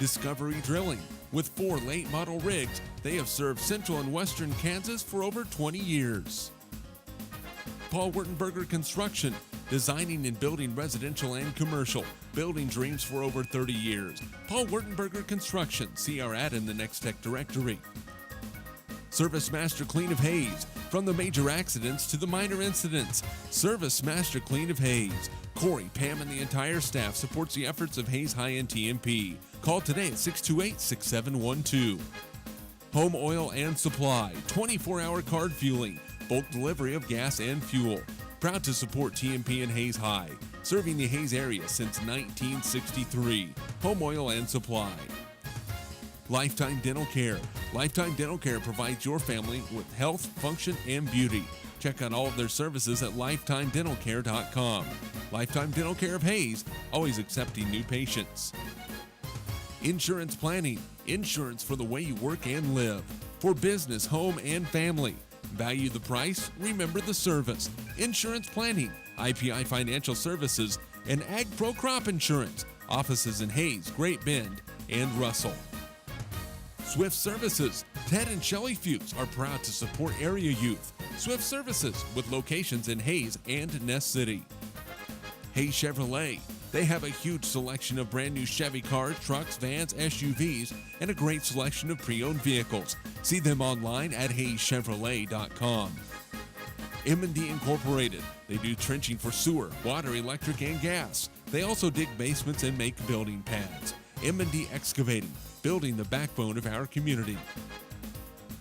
Discovery Drilling. With 4 late model rigs, they have served central and western Kansas for over 20 years. Paul Wurtenberger Construction, designing and building residential and commercial, building dreams for over 30 years. Paul Wurtenberger Construction, see our ad in the Next Tech directory. Service Master Clean of Hayes, from the major accidents to the minor incidents. Service Master Clean of Hayes. Corey, Pam, and the entire staff supports the efforts of Hayes High and TMP. Call today at 628-6712. Home Oil and Supply, 24-hour card fueling, bulk delivery of gas and fuel. Proud to support TMP and Hayes High, serving the Hayes area since 1963. Home Oil and Supply. Lifetime Dental Care. Lifetime Dental Care provides your family with health, function, and beauty. Check out all of their services at lifetimedentalcare.com. Lifetime Dental Care of Hayes, always accepting new patients. Insurance Planning. Insurance for the way you work and live. For business, home, and family. Value the price, remember the service. Insurance Planning, IPI Financial Services, and Ag Pro Crop Insurance. Offices in Hayes, Great Bend, and Russell. Swift Services. Ted and Shelley Fuchs are proud to support area youth. Swift Services, with locations in Hayes and Ness City. Hayes Chevrolet. They have a huge selection of brand new Chevy cars, trucks, vans, SUVs, and a great selection of pre-owned vehicles. See them online at hayeschevrolet.com. M&D Incorporated. They do trenching for sewer, water, electric, and gas. They also dig basements and make building pads. M&D Excavating, building the backbone of our community.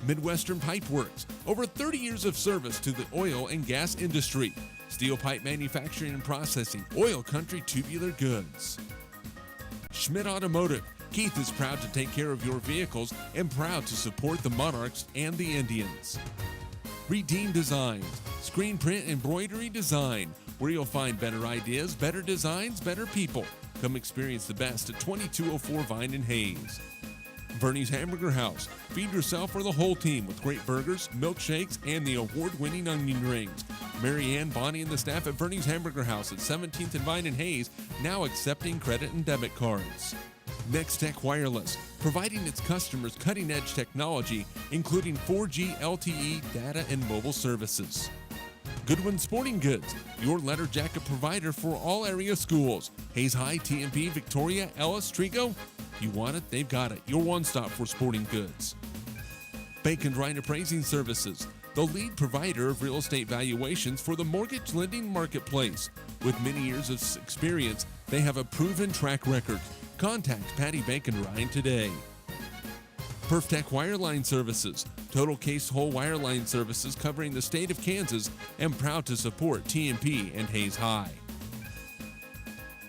Midwestern Pipe Works, over 30 years of service to the oil and gas industry. Steel pipe manufacturing and processing, oil country tubular goods. Schmidt Automotive. Keith is proud to take care of your vehicles and proud to support the Monarchs and the Indians. Redeem Designs, screen print embroidery design, where you'll find better ideas, better designs, better people. Come experience the best at 2204 Vine and Hayes. Bernie's Hamburger House. Feed yourself or the whole team with great burgers, milkshakes, and the award-winning onion rings. Mary Ann, Bonnie, and the staff at Bernie's Hamburger House at 17th and Vine and Hayes, now accepting credit and debit cards. Next Tech Wireless, providing its customers cutting-edge technology, including 4G LTE data and mobile services. Goodwin Sporting Goods, your letter jacket provider for all area schools. Hayes High, TMP, Victoria, Ellis, Trigo. You want it, they've got it. Your one-stop for sporting goods. Bacon Ryan Appraising Services, the lead provider of real estate valuations for the mortgage lending marketplace. With many years of experience, they have a proven track record. Contact Patty Bacon Ryan today. PerfTech Wireline Services, total case whole wireline services covering the state of Kansas, and proud to support TMP and Hayes High.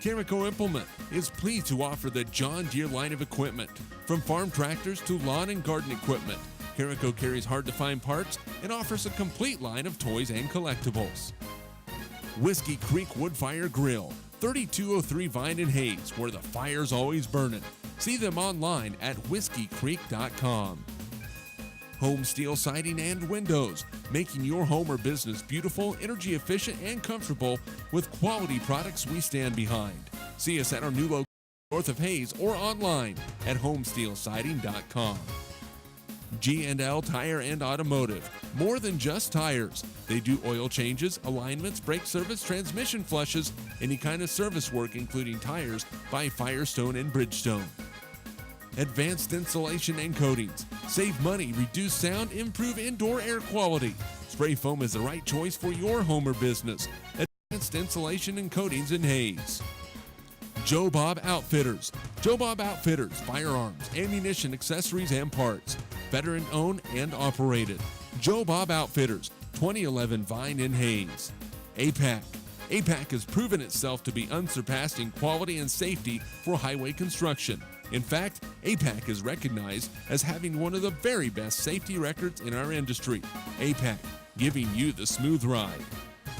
Carico Implement is pleased to offer the John Deere line of equipment. From farm tractors to lawn and garden equipment, Carico carries hard-to-find parts and offers a complete line of toys and collectibles. Whiskey Creek Wood Fire Grill, 3203 Vine and Hayes, where the fire's always burning. See them online at whiskeycreek.com. Home Steel Siding and Windows, making your home or business beautiful, energy efficient, and comfortable with quality products we stand behind. See us at our new location north of Hayes or online at homesteelsiding.com. G&L Tire and Automotive, more than just tires. They do oil changes, alignments, brake service, transmission flushes, any kind of service work including tires by Firestone and Bridgestone. Advanced Insulation and Coatings. Save money, reduce sound, improve indoor air quality. Spray foam is the right choice for your home or business. Advanced Insulation and Coatings in Hayes. Joe Bob Outfitters. Joe Bob Outfitters, firearms, ammunition, accessories, and parts. Veteran owned and operated. Joe Bob Outfitters, 2011 Vine in Hayes. APAC. APAC has proven itself to be unsurpassed in quality and safety for highway construction. In fact, APAC is recognized as having one of the very best safety records in our industry. APAC, giving you the smooth ride.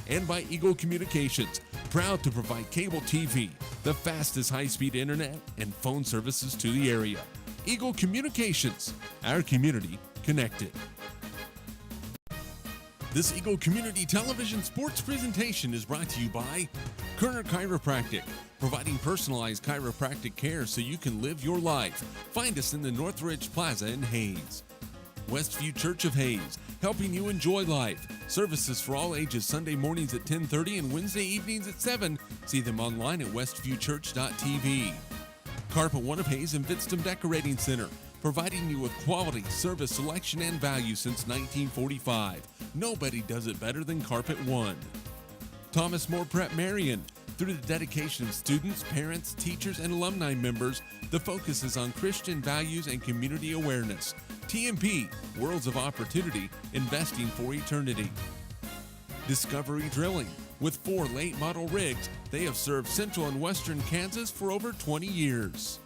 And by Eagle Communications, proud to provide cable TV, the fastest high-speed internet, and phone services to the area. Eagle Communications, our community connected. This Eagle Community Television sports presentation is brought to you by Kerner Chiropractic, providing personalized chiropractic care so you can live your life. Find us in the Northridge Plaza in Hayes. Westview Church of Hayes, helping you enjoy life. Services for all ages, Sunday mornings at 10:30 and Wednesday evenings at 7. See them online at westviewchurch.tv. Carpet One of Hayes and Vidstem Decorating Center, providing you with quality, service, selection, and value since 1945. Nobody does it better than Carpet One. Thomas More Prep Marion. Through the dedication of students, parents, teachers, and alumni members, the focus is on Christian values and community awareness. TMP, Worlds of Opportunity, investing for eternity. Discovery Drilling. With 4 late model rigs, they have served central and western Kansas for over 20 years.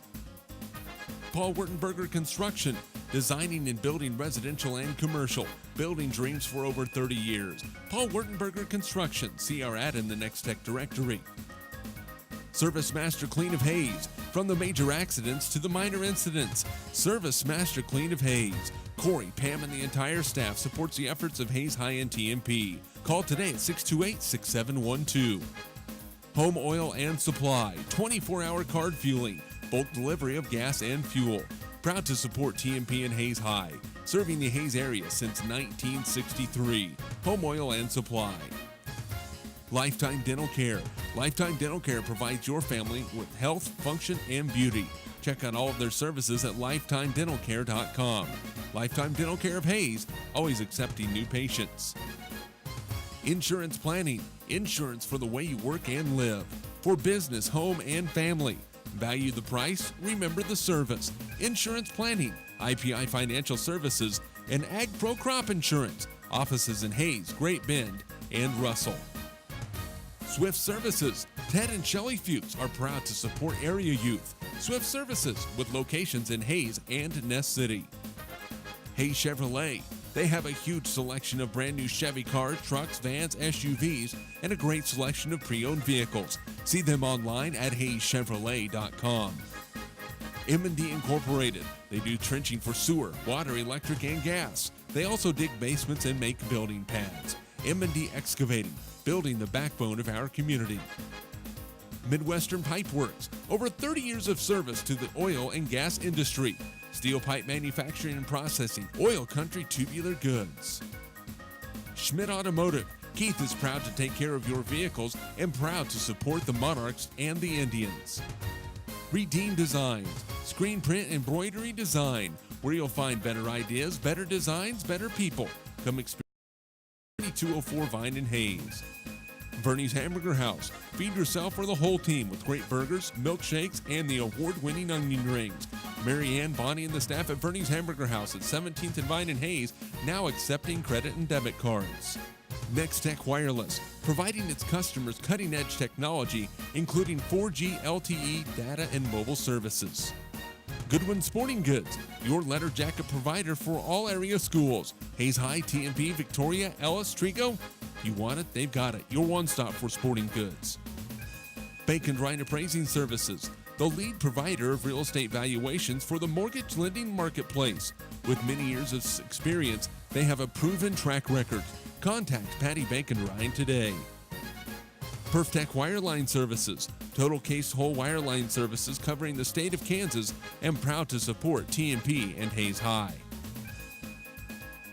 Paul Wurtenberger Construction, designing and building residential and commercial, building dreams for over 30 years. Paul Wurtenberger Construction, see our ad in the Next Tech directory. Service Master Clean of Hayes, from the major accidents to the minor incidents. Service Master Clean of Hayes. Corey, Pam, and the entire staff supports the efforts of Hayes High-End TMP. Call today at 628-6712. Home Oil and Supply, 24-hour card fueling, bulk delivery of gas and fuel. Proud to support TMP and Hayes High, serving the Hayes area since 1963. Home Oil and Supply. Lifetime Dental Care. Lifetime Dental Care provides your family with health, function, and beauty. Check out all of their services at lifetimedentalcare.com. Lifetime Dental Care of Hayes, always accepting new patients. Insurance Planning. Insurance for the way you work and live. For business, home, and family. Value the price, remember the service. Insurance Planning, IPI Financial Services, and Ag Pro Crop Insurance. Offices in Hayes, Great Bend, and Russell. Swift Services. Ted and Shelley Fuchs are proud to support area youth. Swift Services, with locations in Hayes and Ness City. Hayes Chevrolet. They have a huge selection of brand new Chevy cars, trucks, vans, SUVs, and a great selection of pre-owned vehicles. See them online at hayeschevrolet.com. M&D Incorporated. They do trenching for sewer, water, electric, and gas. They also dig basements and make building pads. M&D Excavating, building the backbone of our community. Midwestern Pipe Works. Over 30 years of service to the oil and gas industry. Steel pipe manufacturing and processing, oil country tubular goods. Schmidt Automotive. Keith is proud to take care of your vehicles and proud to support the Monarchs and the Indians. Redeem Designs. Screen print embroidery design, where you'll find better ideas, better designs, better people. Come experience 2204 Vine and Hayes. Bernie's Hamburger House. Feed yourself or the whole team with great burgers, milkshakes, and the award-winning onion rings. Mary Ann, Bonnie, and the staff at Bernie's Hamburger House at 17th and Vine and Hayes, now accepting credit and debit cards. Next Tech Wireless, providing its customers cutting-edge technology, including 4G LTE data and mobile services. Goodwin Sporting Goods, your letter jacket provider for all area schools. Hayes High, TMP, Victoria, Ellis, Trigo. You want it, they've got it. Your one-stop for sporting goods. Bacon Ryan Appraising Services, the lead provider of real estate valuations for the mortgage lending marketplace. With many years of experience, they have a proven track record. Contact Patty Bacon Ryan today. PerfTech Wireline Services, total case whole wireline services covering the state of Kansas, and proud to support TMP and Hayes High.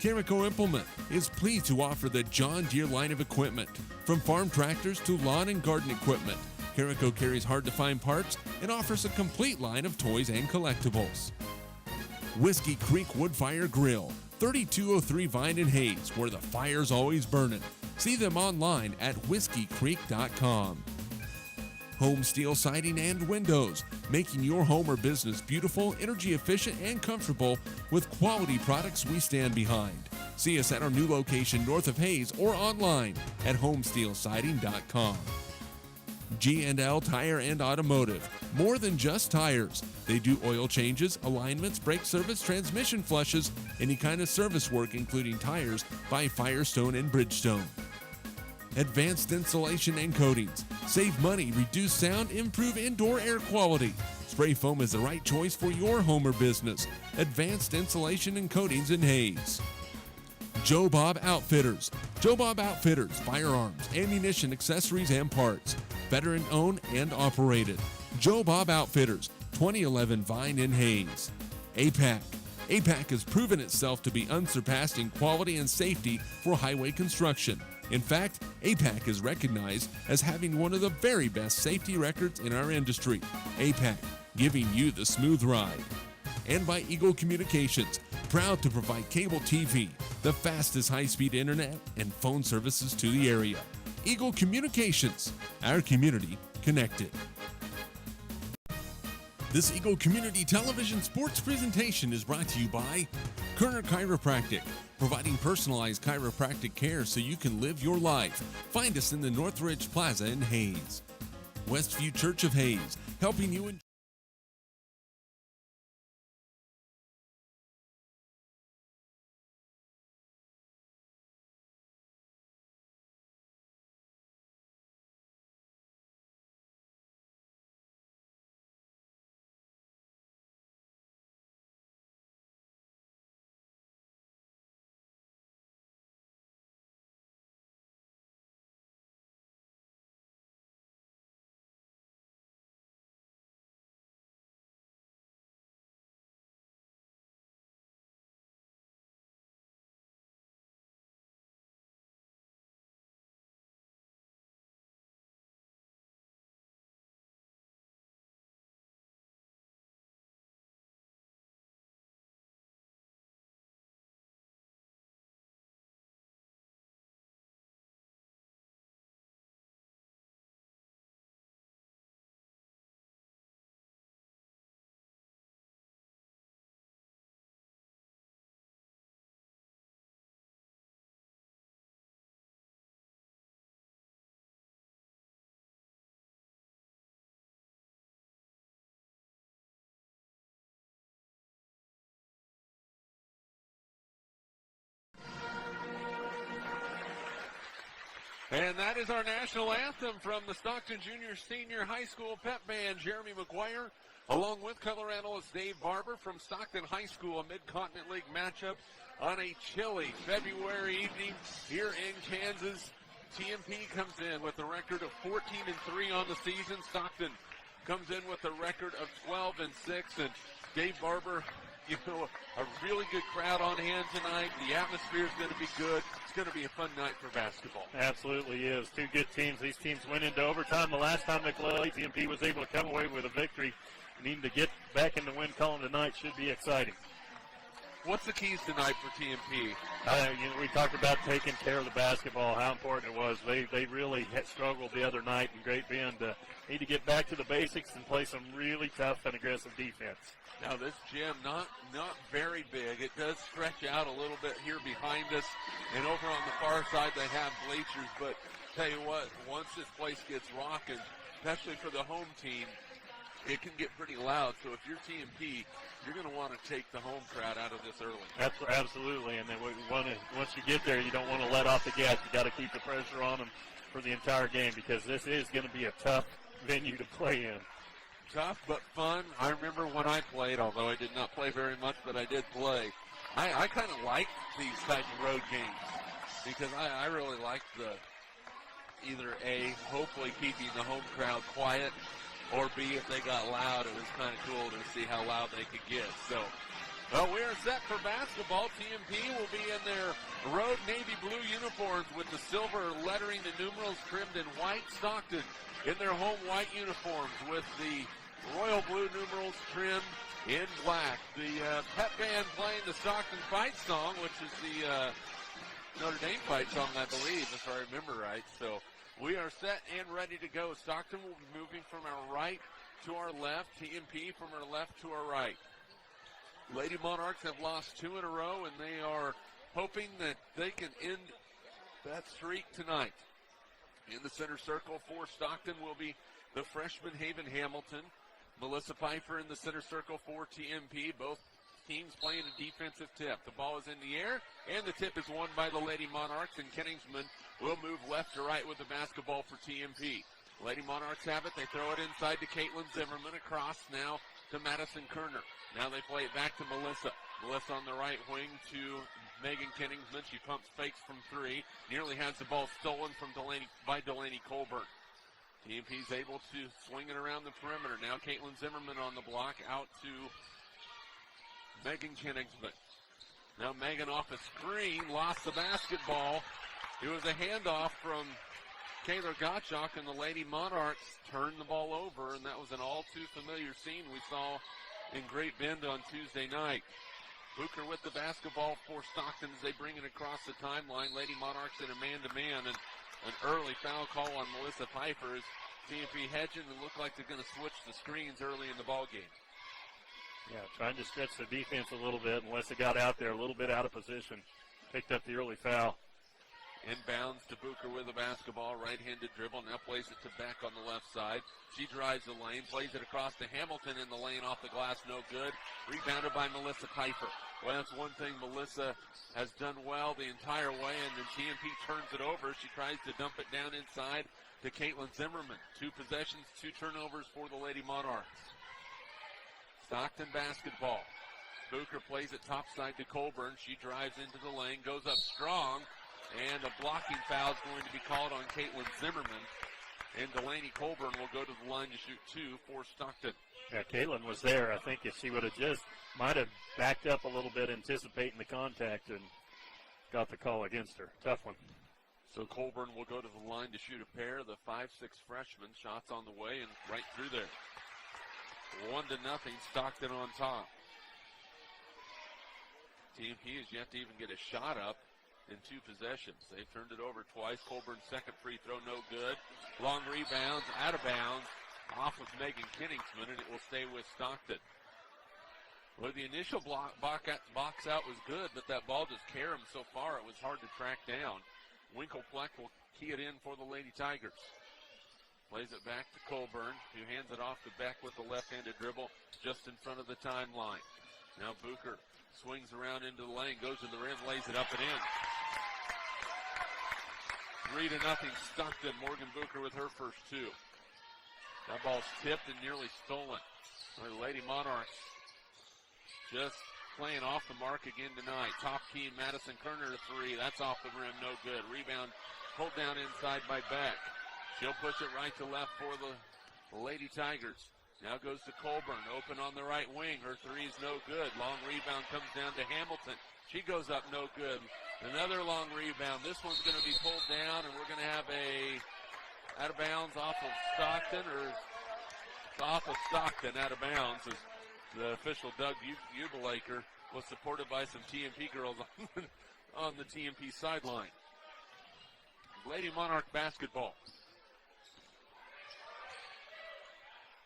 Carico Implement is pleased to offer the John Deere line of equipment, from farm tractors to lawn and garden equipment. Carico carries hard-to-find parts and offers a complete line of toys and collectibles. Whiskey Creek Woodfire Grill, 3203 Vine and Hayes, where the fire's always burning. See them online at whiskeycreek.com. Home Steel Siding and Windows, making your home or business beautiful, energy efficient, and comfortable with quality products we stand behind. See us at our new location north of Hayes or online at homesteelsiding.com. G&L Tire and Automotive, more than just tires. They do oil changes, alignments, brake service, transmission flushes, any kind of service work including tires by Firestone and Bridgestone. Advanced Insulation and Coatings. Save money, reduce sound, improve indoor air quality. Spray foam is the right choice for your home or business. Advanced Insulation and Coatings in Hayes. Joe Bob Outfitters. Joe Bob Outfitters, firearms, ammunition, accessories, and parts. Veteran owned and operated. Joe Bob Outfitters, 2011 Vine in Hayes. APAC. APAC has proven itself to be unsurpassed in quality and safety for highway construction. In fact, APAC is recognized as having one of the very best safety records in our industry. APAC, giving you the smooth ride. And by Eagle Communications, proud to provide cable TV, the fastest high-speed internet, and phone services to the area. Eagle Communications, our community connected. This Eagle Community Television sports presentation is brought to you by Kerner Chiropractic, providing personalized chiropractic care so you can live your life. Find us in the Northridge Plaza in Hayes. Westview Church of Hayes, helping you enjoy. And that is our national anthem from the Stockton Junior Senior High School Pep Band. Jeremy McGuire, along with color analyst Dave Barber from Stockton High School, a Mid-Continent League matchup on a chilly February evening here in Kansas. TMP comes in with a record of 14-3 on the season. Stockton comes in with a record of 12-6. And Dave Barber, you know, a really good crowd on hand tonight. The atmosphere is going to be good. It's going to be a fun night for basketball. Absolutely is. Two good teams. These teams went into overtime the last time they played. TMP was able to come away with a victory. Needing to get back in the win column tonight should be exciting. What's the keys tonight for TMP? We talked about taking care of the basketball, how important it was. They really struggled the other night in Great Bend. Need to get back to the basics and play some really tough and aggressive defense. Now this gym, not very big. It does stretch out a little bit here behind us. And over on the far side they have bleachers. But tell you what, once this place gets rocking, especially for the home team, it can get pretty loud. So if you're TMP, you're going to want to take the home crowd out of this early. Absolutely. And then once you get there, you don't want to let off the gas. You got to keep the pressure on them for the entire game because this is going to be a tough venue to play in. Tough but fun. I remember when I played, although I did not play very much, but I did play. I kind of like these type of road games because I really like the either A, hopefully keeping the home crowd quiet, or B, if they got loud, it was kind of cool to see how loud they could get. So, well, we are set for basketball. TMP will be in their road navy blue uniforms with the silver lettering and numerals trimmed in white. Stockton in their home white uniforms with the royal blue numerals trimmed in black. The Pep Band playing the Stockton fight song, which is the Notre Dame fight song, I believe, if I remember right. So we are set and ready to go. Stockton will be moving from our right to our left. TMP from our left to our right. Lady Monarchs have lost 2 in a row, and they are hoping that they can end that streak tonight. In the center circle for Stockton will be the freshman Haven Hamilton. Melissa Pfeiffer in the center circle for TMP. Both teams playing a defensive tip. The ball is in the air, and the tip is won by the Lady Monarchs, and Kenningsman will move left to right with the basketball for TMP. Lady Monarchs have it. They throw it inside to Caitlin Zimmerman. Across now to Madison Kerner. Now they play it back to Melissa. Melissa on the right wing to Megan Kingsman. She pumps fakes from three. Nearly has the ball stolen from Delaney Colburn. TMP's able to swing it around the perimeter. Now Caitlin Zimmerman on the block out to Megan Kingsman. Now Megan off a screen, lost the basketball. It was a handoff from Kayla Gottschalk, and the Lady Monarchs turned the ball over, and that was an all-too-familiar scene we saw in Great Bend on Tuesday night. Booker with the basketball for Stockton as they bring it across the timeline. Lady Monarchs in a man-to-man, and an early foul call on Melissa Pfeiffer as TMP hedging and look like they're going to switch the screens early in the ball game. Yeah, trying to stretch the defense a little bit. Melissa got out there a little bit out of position, picked up the early foul. Inbounds to Booker with the basketball, right-handed dribble, now plays it to Beck on the left side. She drives the lane, plays it across to Hamilton in the lane, off the glass, no good. Rebounded by Melissa Pfeiffer. Well, that's one thing Melissa has done well the entire way, and then TMP turns it over. She tries to dump it down inside to Caitlin Zimmerman. 2 possessions, 2 turnovers for the Lady Monarchs. Stockton basketball. Booker plays it topside to Colburn. She drives into the lane, goes up strong, and a blocking foul is going to be called on Caitlin Zimmerman. And Delaney Colburn will go to the line to shoot 2 for Stockton. Yeah, Caitlin was there. I think if she would have just might have backed up a little bit, anticipating the contact, and got the call against her. Tough one. So Colburn will go to the line to shoot a pair. The 5'6" freshman, shots on the way and right through there. 1-0, Stockton on top. TMP has yet to even get a shot up in 2 possessions. They've turned it over twice. Colburn's second free throw, no good. Long rebounds, out of bounds, off of Megan Kingsman, and it will stay with Stockton. Well, the initial box out was good, but that ball just carried him so far it was hard to track down. Winkelfleck will key it in for the Lady Tigers. Plays it back to Colburn, who hands it off to Beck with the left-handed dribble just in front of the timeline. Now Booker swings around into the lane, goes to the rim, lays it up and in. 3-0 Stockton. Morgan Booker with her first 2. That ball's tipped and nearly stolen. The Lady Monarchs just playing off the mark again tonight. Top key, Madison Kerner to 3. That's off the rim, no good. Rebound pulled down inside by Beck. She'll push it right to left for the Lady Tigers. Now goes to Colburn, open on the right wing. Her 3 is no good. Long rebound comes down to Hamilton. She goes up, no good. Another long rebound. This one's going to be pulled down, and we're going to have a out of bounds off of Stockton, or off of Stockton, out of bounds. As the official, Doug Ubelaker, was supported by some TMP girls on the TMP sideline. Lady Monarch basketball.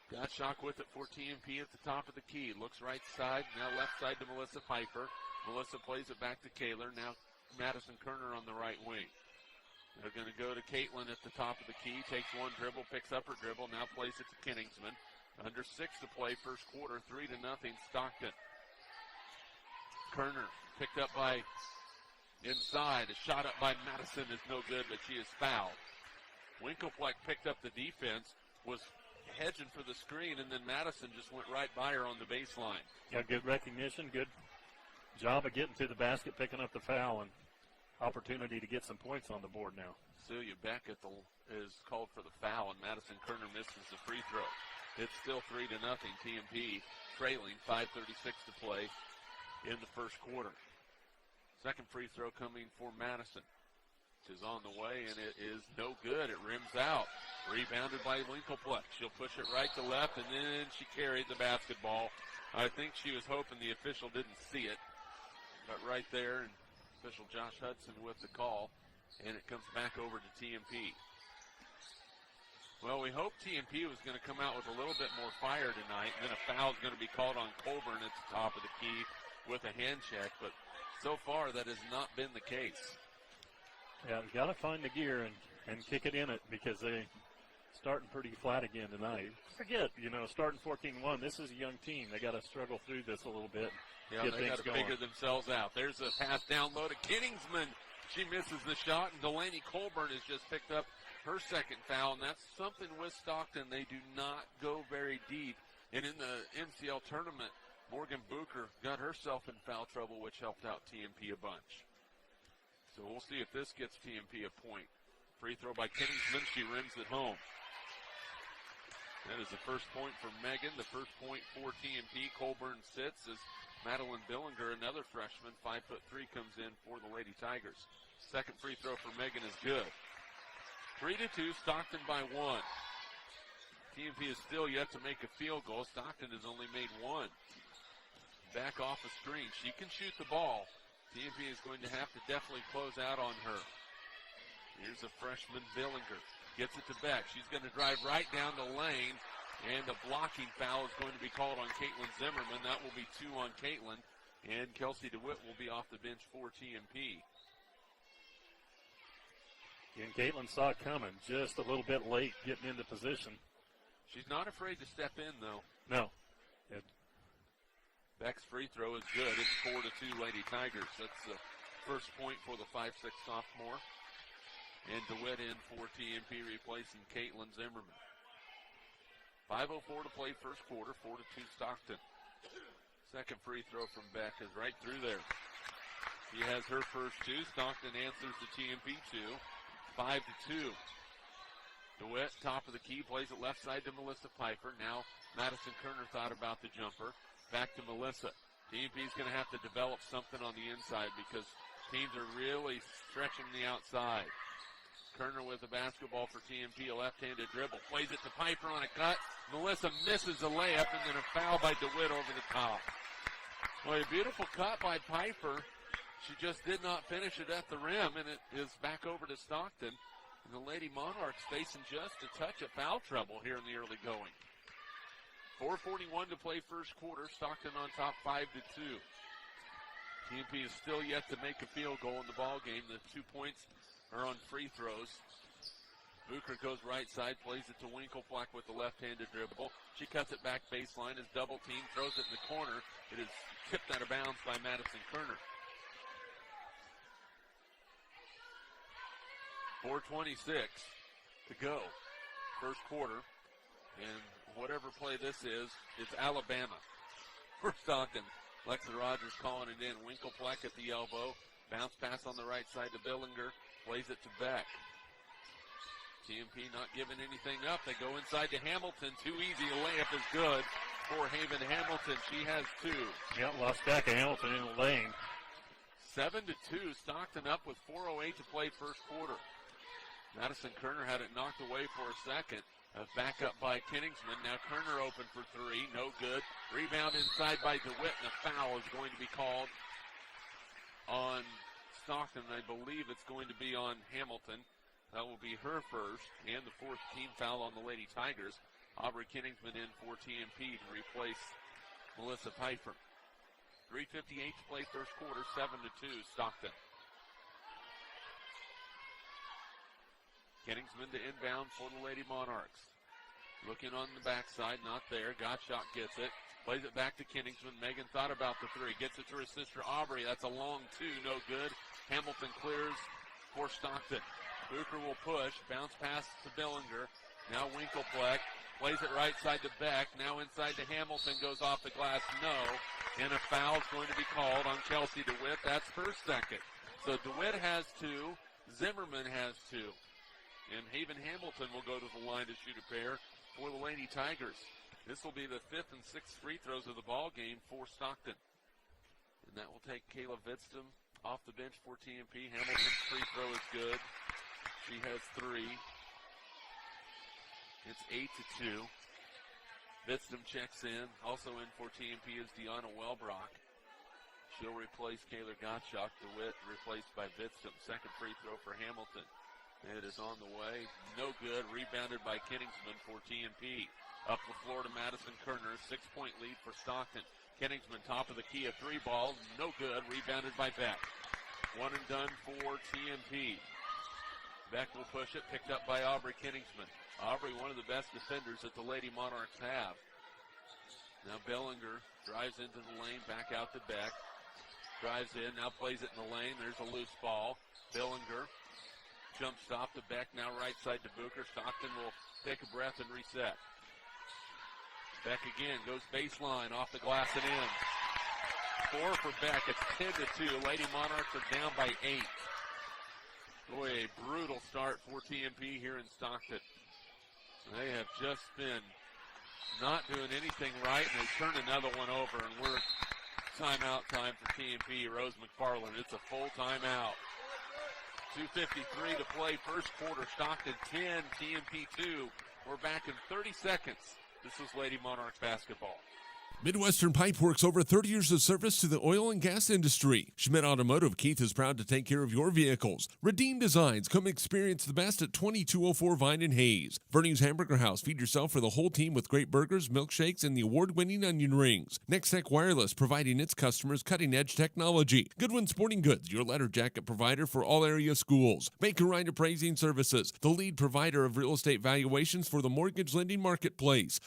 Gottschalk with it for TMP at the top of the key. Looks right side, now left side to Melissa Pfeiffer. Melissa plays it back to Kaler. Now Madison Kerner on the right wing. They're going to go to Caitlin at the top of the key. Takes one dribble, picks up her dribble. Now plays it to Kingsman. Under 6 to play first quarter. 3-0 Stockton. Kerner picked up by inside. A shot up by Madison is no good, but she is fouled. Winkelfleck picked up the defense, was hedging for the screen, and then Madison just went right by her on the baseline. Yeah, good recognition, good job of getting to the basket, picking up the foul, and opportunity to get some points on the board now. Celia Beckett is called for the foul, and Madison Kerner misses the free throw. It's still 3-0 TMP, trailing 5:36 to play in the first quarter. Second free throw coming for Madison. Is on the way, and it is no good. It rims out. Rebounded by Winkelfleck. She'll push it right to left, and then she carried the basketball. I think she was hoping the official didn't see it. But right there, and official Josh Hudson with the call, and it comes back over to TMP. Well, we hope TMP was going to come out with a little bit more fire tonight, and then a foul is going to be called on Colburn at the top of the key with a hand check, but so far that has not been the case. Yeah, you got to find the gear and kick it in it, because they starting pretty flat again tonight. Forget, starting 14-1. This is a young team. They got to struggle through this a little bit. Yeah, they got to figure themselves out. There's a pass down low to Kingsman. She misses the shot, and Delaney Colburn has just picked up her second foul, and that's something with Stockton. They do not go very deep And in the MCL tournament, Morgan Booker got herself in foul trouble, which helped out TMP a bunch. So we'll see if this gets TMP a point. Free throw by Kingsman. She rims it home. That is the first point for Megan, the first point for TMP. Colburn sits as Madeline Billinger, another freshman, 5'3", comes in for the Lady Tigers. Second free throw for Megan is good. 3-2, Stockton by 1. TMP is still yet to make a field goal. Stockton has only made one. Back off a screen. She can shoot the ball. TMP is going to have to definitely close out on her. Here's a freshman, Billinger. Gets it to Beck. She's going to drive right down the lane, and a blocking foul is going to be called on Caitlin Zimmerman. That will be 2 on Caitlin, and Kelsey DeWitt will be off the bench for TMP. And Caitlin saw it coming just a little bit late getting into position. She's not afraid to step in, though. No. Beck's free throw is good. It's 4-2 Lady Tigers. That's the first point for the 5'6" sophomore. And DeWitt in for TMP, replacing Caitlin Zimmerman. 5:04 to play first quarter, 4-2 Stockton. Second free throw from Beck is right through there. She has her first two. Stockton answers the TMP two. 5-2. DeWitt, top of the key, plays it left side to Melissa Piper. Now Madison Kerner thought about the jumper. Back to Melissa. TMP's going to have to develop something on the inside because teams are really stretching the outside. Kerner with the basketball for TMP, a left-handed dribble. Plays it to Piper on a cut. Melissa misses a layup, and then a foul by DeWitt over the top. Well, a beautiful cut by Piper. She just did not finish it at the rim, and it is back over to Stockton. And the Lady Monarchs facing just a touch of foul trouble here in the early going. 4:41 to play first quarter. Stockton on top 5-2. TMP is still yet to make a field goal in the ball game. The 2 points are on free throws. Booker goes right side, plays it to Winkelflack with the left-handed dribble. She cuts it back baseline, is double teamed, throws it in the corner. It is tipped out of bounds by Madison Kerner. 4:26 to go. First quarter. And whatever play this is, it's Alabama. For Stockton. Lexa Rogers calling it in. Winkelflack at the elbow. Bounce pass on the right side to Billinger. Plays it to Beck. TMP not giving anything up. They go inside to Hamilton. Too easy. A layup is good for Haven Hamilton. She has two. Yep, lost back of Hamilton in the lane. 7-2. Stockton up with 4:08 to play first quarter. Madison Kerner had it knocked away for a second. Back up by Kingsman. Now Kerner open for three. No good. Rebound inside by DeWitt, and a foul is going to be called on Stockton. I believe it's going to be on Hamilton. That will be her first, and the fourth team foul on the Lady Tigers. Aubrey Kingsman in for TMP to replace Melissa Piper. 3:58 to play first quarter, 7-2 Stockton. Kingsman to inbound for the Lady Monarchs. Looking on the backside, not there. Gottschalk gets it. Plays it back to Kingsman. Megan thought about the three. Gets it to her sister Aubrey. That's a long two. No good. Hamilton clears for Stockton. Booker will push. Bounce pass to Billinger. Now Winkelfleck. Plays it right side to Beck. Now inside to Hamilton. Goes off the glass. No. And a foul is going to be called on Kelsey DeWitt. That's her second. So DeWitt has two. Zimmerman has two. And Haven Hamilton will go to the line to shoot a pair for the Lady Tigers. This will be the fifth and sixth free throws of the ball game for Stockton. And that will take Kayla Vidstam off the bench for TMP. Hamilton's free throw is good. She has three. It's 8-2. Vidstam checks in. Also in for TMP is Deanna Welbrock. She'll replace Kayla Gottschalk. DeWitt replaced by Vidstam. Second free throw for Hamilton. It is on the way. No good. Rebounded by Kingsman for TMP. Up the floor to Madison Kerner. 6-point lead for Stockton. Kingsman top of the key, a three ball. No good. Rebounded by Beck. One and done for TMP. Beck will push it. Picked up by Aubrey Kingsman. Aubrey, one of the best defenders that the Lady Monarchs have. Now Bellinger drives into the lane. Back out to Beck. Drives in. Now plays it in the lane. There's a loose ball. Bellinger. Jump stop to Beck, now right side to Booker. Stockton will take a breath and reset. Beck again goes baseline, off the glass and in. 4 for Beck. It's 10-2. Lady Monarchs are down by 8. Boy, a brutal start for TMP here in Stockton. They have just been not doing anything right, and they turn another one over, and we're timeout time for TMP. Rose McFarland, it's a full timeout. 2:53 to play, first quarter. Stockton 10, TMP 2. We're back in 30 seconds. This is Lady Monarchs basketball. Midwestern Pipeworks, over 30 years of service to the oil and gas industry. Schmidt Automotive Keith is proud to take care of your vehicles. Redeem Designs, come experience the best at 2204 Vine and Hayes. Vernie's Hamburger House, feed yourself for the whole team with great burgers, milkshakes, and the award-winning onion rings. Nextech Wireless, providing its customers cutting-edge technology. Goodwin Sporting Goods, your letter jacket provider for all area schools. Baker Ryan Appraising Services, the lead provider of real estate valuations for the mortgage lending marketplace.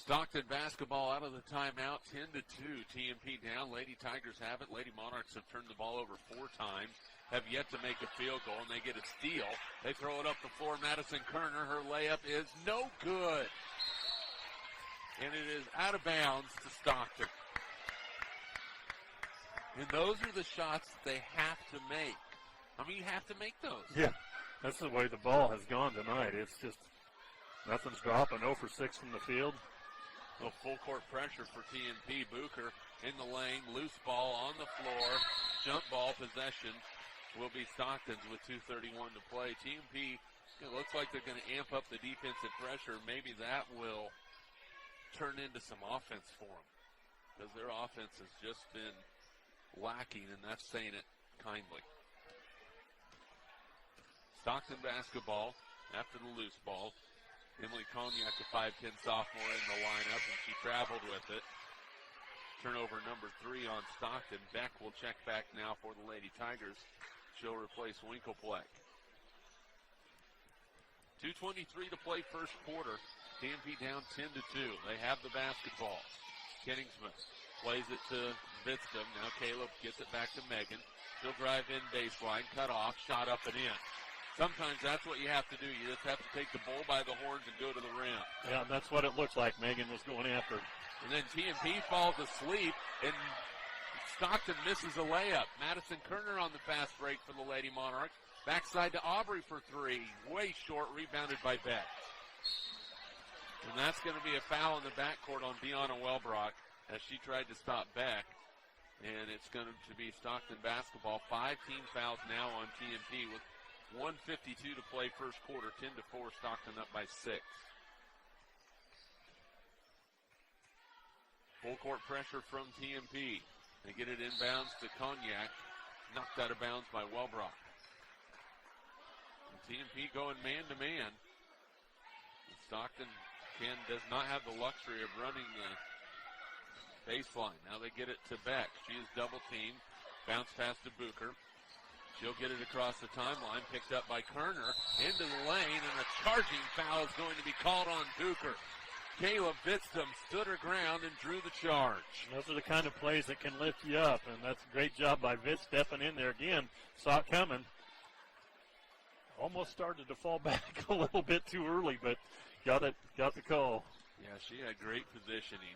Stockton basketball out of the timeout, 10-2. TMP down. Lady Tigers have it. Lady Monarchs have turned the ball over 4 times, have yet to make a field goal, and they get a steal. They throw it up the floor. Madison Kerner, her layup is no good. And it is out of bounds to Stockton. And those are the shots they have to make. I mean, you have to make those. Yeah, that's the way the ball has gone tonight. It's just nothing's dropping. 0 for 6 from the field. A full court pressure for TMP. Booker in the lane, loose ball on the floor. Jump ball possession will be Stockton's with 2:31 to play. TMP, it looks like they're going to amp up the defensive pressure. Maybe that will turn into some offense for them, because their offense has just been lacking, and that's saying it kindly. Stockton basketball after the loose ball. Emily Cognac, a 5'10 sophomore in the lineup, and she traveled with it. Turnover number 3 on Stockton. Beck will check back now for the Lady Tigers. She'll replace Winkelpleck. 2:23 to play first quarter. TMP down 10-2. They have the basketball. Kenningsmith plays it to Bitstum. Now Caleb gets it back to Megan. She'll drive in baseline, cut off, shot up and in. Sometimes that's what you have to do. You just have to take the bull by the horns and go to the rim. Yeah, that's what it looks like Megan was going after. And then TMP falls asleep, and Stockton misses a layup. Madison Kerner on the fast break for the Lady Monarchs. Backside to Aubrey for 3. Way short, rebounded by Beck. And that's going to be a foul in the backcourt on Deanna Wellbrock as she tried to stop Beck. And it's going to be Stockton basketball. 5 team fouls now on TMP with 1:52 to play first quarter. 10-4, Stockton up by 6. Full court pressure from TMP. They get it inbounds to Cognac. Knocked out of bounds by Wellbrock. And TMP going man-to-man. Stockton does not have the luxury of running the baseline. Now they get it to Beck. She is double teamed. Bounce pass to Booker. She'll get it across the timeline, picked up by Kerner, into the lane, and a charging foul is going to be called on Booker. Caleb Bitstum stood her ground and drew the charge. Those are the kind of plays that can lift you up, and that's a great job by Vitz stepping in there again. Saw it coming. Almost started to fall back a little bit too early, but got the call. Yeah, she had great positioning.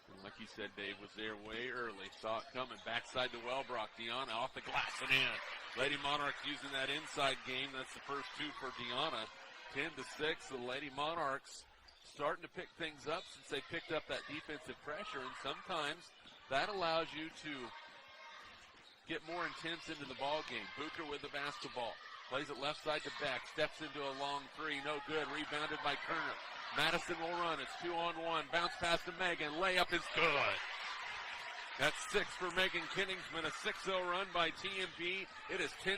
And like you said, Dave was there way early. Saw it coming. Backside to Wellbrock. Deanna off the glass and in. Lady Monarchs using that inside game. That's the first 2 for Deanna. 10-6. The Lady Monarchs starting to pick things up since they picked up that defensive pressure. And sometimes that allows you to get more intense into the ball game. Booker with the basketball. Plays it left side to Beck. Steps into a long 3. No good. Rebounded by Kerner. Madison will run. It's 2-on-1. Bounce pass to Megan. Layup is good. That's 6 for Megan Kiningsman, a 6-0 run by TMP. It is 10-8.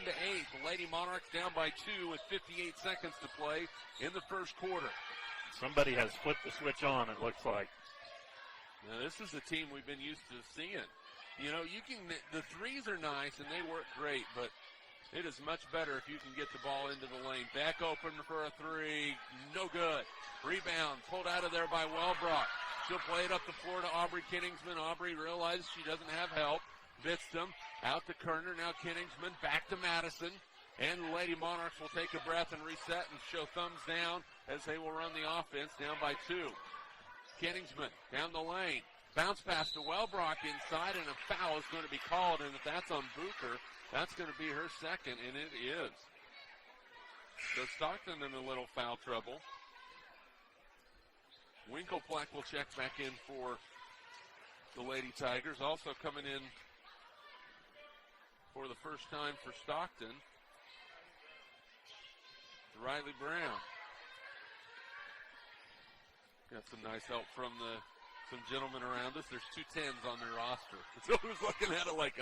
The Lady Monarchs down by 2 with 58 seconds to play in the first quarter. Somebody has flipped the switch on, it looks like. Now, this is a team we've been used to seeing. You know, the threes are nice and they work great, but it is much better if you can get the ball into the lane. Back open for a three, no good. Rebound pulled out of there by Wellbrock. She'll play it up the floor to Aubrey Kiningsman. Aubrey realizes she doesn't have help. Bitstum out to Kerner. Now Kiningsman back to Madison. And the Lady Monarchs will take a breath and reset and show thumbs down as they will run the offense down by 2. Kiningsman down the lane. Bounce pass to Wellbrock inside, and a foul is going to be called. And if that's on Bucher, that's going to be her second, and it is. So Stockton in a little foul trouble. Winkelplack will check back in for the Lady Tigers. Also coming in for the first time for Stockton, Riley Brown. Got some nice help from some gentlemen around us. There's 2 10s on their roster. So who's looking at it like,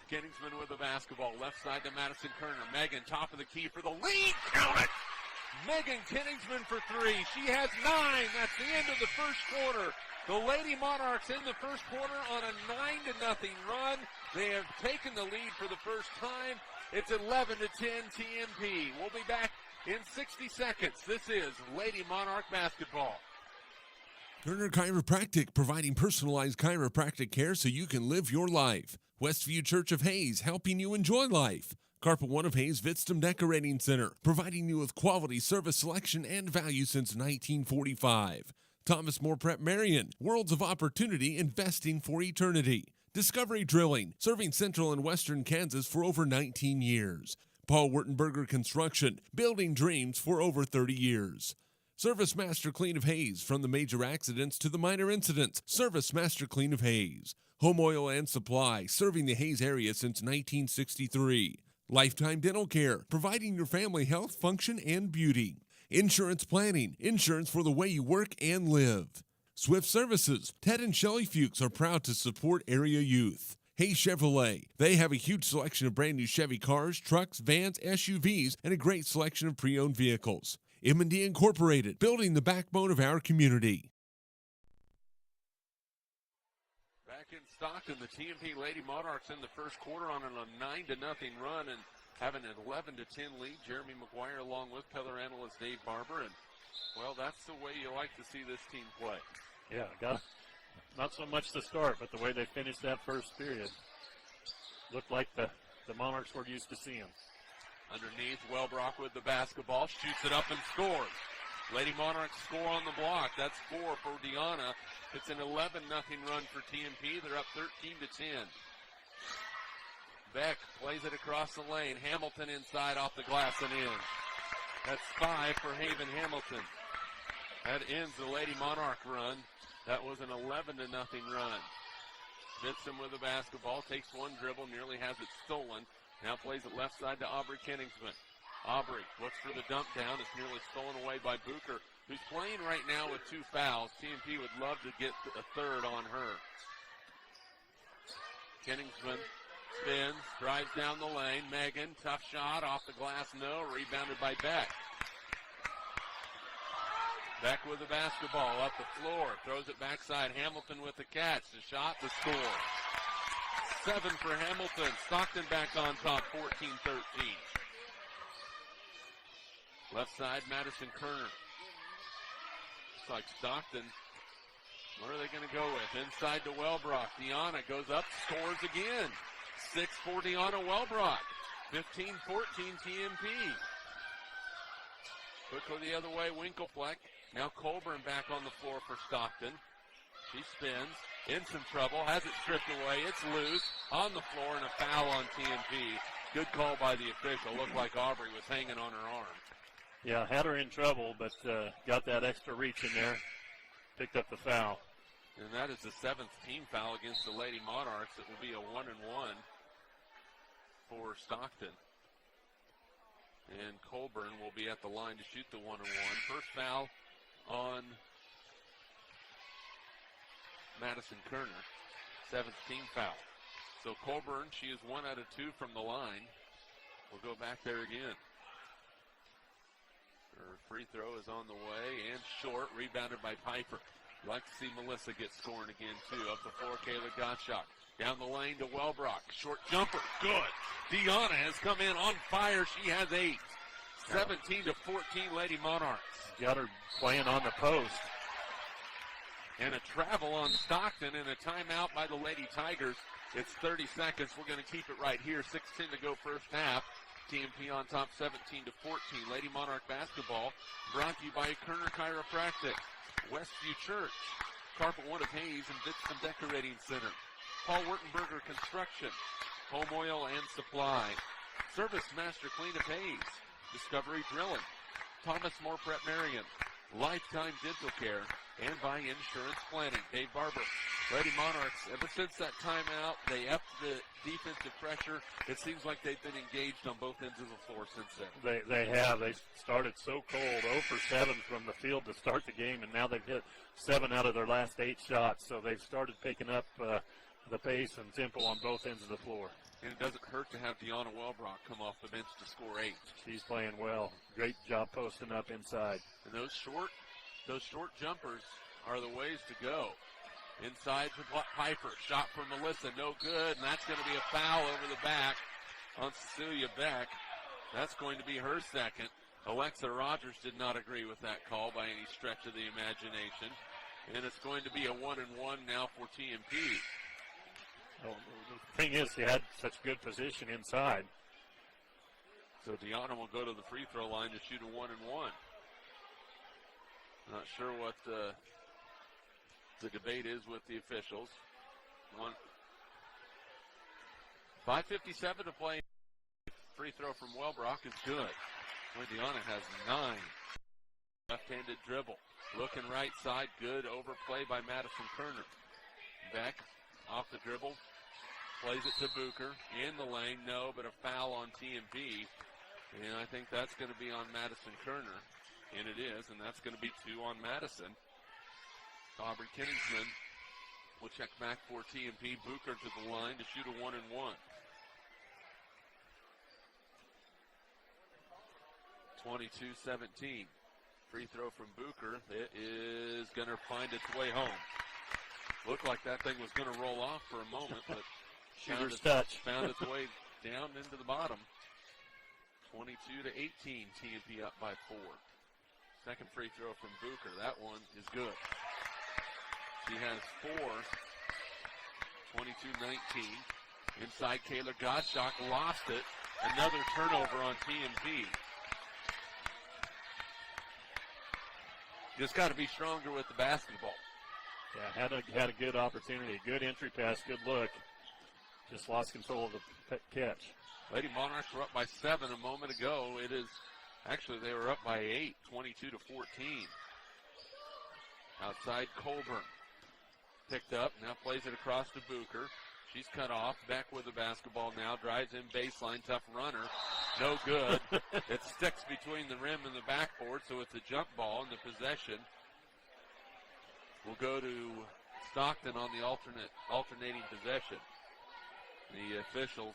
Kiningsman with the basketball. Left side to Madison Kerner. Megan, top of the key for the lead. Count it! Megan Kiningsman for 3. She has 9. That's the end of the first quarter. The Lady Monarchs in the first quarter on a 9-0 run. They have taken the lead for the first time. It's 11-10 TMP. We'll be back in 60 seconds. This is Lady Monarch basketball. Kerner Chiropractic, providing personalized chiropractic care so you can live your life. Westview Church of Hayes, helping you enjoy life. Carpet One of Hayes Vitstum Decorating Center, providing you with quality service selection and value since 1945. Thomas More Prep Marion, Worlds of Opportunity, investing for eternity. Discovery Drilling, serving central and western Kansas for over 19 years. Paul Wurtenberger Construction, building dreams for over 30 years. Service Master Clean of Hayes, from the major accidents to the minor incidents. Service Master Clean of Hayes. Home Oil and Supply, serving the Hayes area since 1963. Lifetime Dental Care, providing your family health, function, and beauty. Insurance Planning, insurance for the way you work and live. Swift Services, Ted and Shelley Fuchs are proud to support area youth. Hayes Chevrolet, they have a huge selection of brand new Chevy cars, trucks, vans, SUVs, and a great selection of pre-owned vehicles. M&D Incorporated, building the backbone of our community. Back in Stockton, the TMP Lady Monarchs in the first quarter on a 9-0 run and having an 11-10 lead. Jeremy McGuire along with color analyst Dave Barber. And, well, that's the way you like to see this team play. Yeah, not so much the start, but the way they finished that first period. Looked like the Monarchs were used to seeing. Underneath, Wellbrock with the basketball, shoots it up and scores. Lady Monarchs score on the block. That's 4 for Deanna. It's an 11-0 run for TMP. They're up 13-10. Beck plays it across the lane. Hamilton inside off the glass and in. That's 5 for Haven Hamilton. That ends the Lady Monarch run. That was an 11-0 run. Bitsum with the basketball, takes one dribble, nearly has it stolen. Now plays it left side to Aubrey Kiningsman. Aubrey looks for the dump down. It's nearly stolen away by Bucher, who's playing right now with 2 fouls. TMP would love to get a third on her. Kiningsman spins, drives down the lane. Megan, tough shot off the glass, no. Rebounded by Beck. Beck with the basketball up the floor, throws it backside. Hamilton with the catch, the shot, the score. 7 for Hamilton. Stockton back on top, 14-13. Left side, Madison Kerner. Looks like Stockton. What are they going to go with? Inside to Wellbrock. Deanna goes up, scores again. 6 for Deanna Wellbrock. 15-14 TMP. Quickly the other way, Winkelfleck. Now Colburn back on the floor for Stockton. She spins, in some trouble, has it stripped away. It's loose, on the floor, and a foul on TMP. Good call by the official. Looked like Aubrey was hanging on her arm. Yeah, had her in trouble, but got that extra reach in there. Picked up the foul. And that is the 7th team foul against the Lady Monarchs. It will be a 1-1 for Stockton. And Colburn will be at the line to shoot the 1-1. First foul on Madison Kerner. 7th team foul. So Colburn, she is 1 out of 2 from the line. We'll go back there again. Her free throw is on the way and short, rebounded by Piper. Like to see Melissa get scoring again, too. Up the floor, Kayla Gottschalk. Down the lane to Wellbrock. Short jumper. Good. Deanna has come in on fire. She has 8. 17 to 14, Lady Monarchs. Got her playing on the post. And a travel on Stockton and a timeout by the Lady Tigers. It's 30 seconds. We're going to keep it right here. 6:10 to go first half. TMP on top 17 to 14. Lady Monarch basketball brought to you by Kerner Chiropractic, Westview Church, Carpet One of Hayes, and Dixon Decorating Center. Paul Wurtenberger Construction, Home Oil and Supply, Service Master Clean of Hayes, Discovery Drilling, Thomas More Prep Marion, Lifetime Dental Care, and by Insurance Planning. Dave Barber. Lady Monarchs, ever since that timeout, they upped the defensive pressure. It seems like they've been engaged on both ends of the floor since then. They have. They started so cold, 0 for 7 from the field to start the game, and now they've hit 7 out of their last 8 shots. So they've started picking up the pace and tempo on both ends of the floor. And it doesn't hurt to have Deanna Wellbrock come off the bench to score 8. She's playing well. Great job posting up inside. And those short jumpers are the ways to go. Inside for Piper. Shot for Melissa. No good. And that's going to be a foul over the back on Cecilia Beck. That's going to be her second. Alexa Rogers did not agree with that call by any stretch of the imagination. And it's going to be a 1-and-1 now for TMP. Well, the thing is, they had such good position inside. So Deanna will go to the free throw line to shoot a 1-and-1. Not sure what the debate is with the officials. 5:57 to play. Free throw from Wellbrock is good. Deanna has 9. Left-handed dribble. Looking right side. Good overplay by Madison Kerner. Beck off the dribble. Plays it to Bucher. In the lane. No, but a foul on TMP. And I think that's going to be on Madison Kerner. And it is. And that's going to be 2 on Madison. Aubrey Kenningsman will check back for TMP. Bucher to the line to shoot a 1-and-1. 22-17. Free throw from Bucher. It is going to find its way home. Looked like that thing was going to roll off for a moment, but Shooter's touch. Found its way down into the bottom. 22-18. TMP up by 4. Second free throw from Bucher. That one is good. She has 4. 22-19. Inside, Kayla Gottschalk lost it. Another turnover on TMP. Just got to be stronger with the basketball. Yeah, had a good opportunity. Good entry pass, good look. Just lost control of the catch. Lady Monarchs were up by 7 a moment ago. It is, actually they were up by 8, 22-14. Outside, Colburn. Picked up, now plays it across to Bucher. She's cut off, back with the basketball now, drives in baseline, tough runner. No good. It sticks between the rim and the backboard, so it's a jump ball, and the possession will go to Stockton on the alternating possession. The officials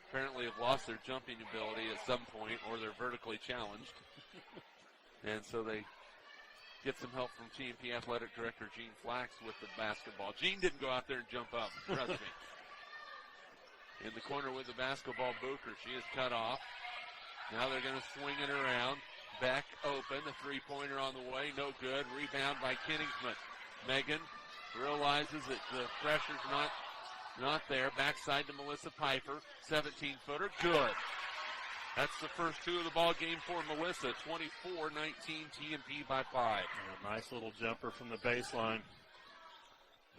apparently have lost their jumping ability at some point, or they're vertically challenged. And so they get some help from TMP Athletic Director Gene Flax with the basketball. Gene didn't go out there and jump up, trust me. In the corner with the basketball, Bucher. She is cut off. Now they're going to swing it around. Back open. The three-pointer on the way. No good. Rebound by Kenningsman. Megan realizes that the pressure's not there. Backside to Melissa Piper. 17-footer. Good. That's the first 2 of the ball game for Melissa. 24-19 TMP by 5. A nice little jumper from the baseline.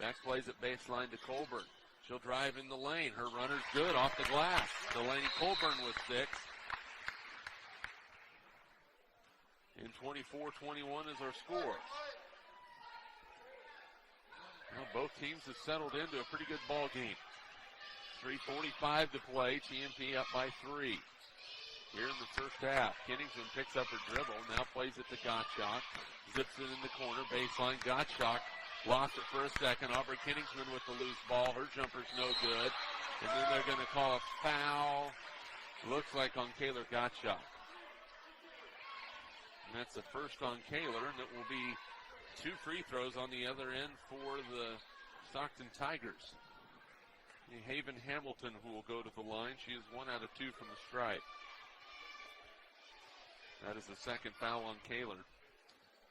Back plays at baseline to Colburn. She'll drive in the lane. Her runner's good off the glass. Delaney Colburn with 6. And 24-21 is our score. Now both teams have settled into a pretty good ball game. 3:45 to play. TMP up by 3. Here in the first half, Kenningsman picks up her dribble, now plays it to Gottschalk. Zips it in the corner, baseline. Gottschalk Lost it for a second. Aubrey Kingsman with the loose ball. Her jumper's no good. And then they're going to call a foul. Looks like on Kayla Gottschalk. And that's the first on Kaler, and it will be 2 free throws on the other end for the Stockton Tigers. Haven Hamilton who will go to the line. She is 1 out of 2 from the stripe. That is the second foul on Kaler.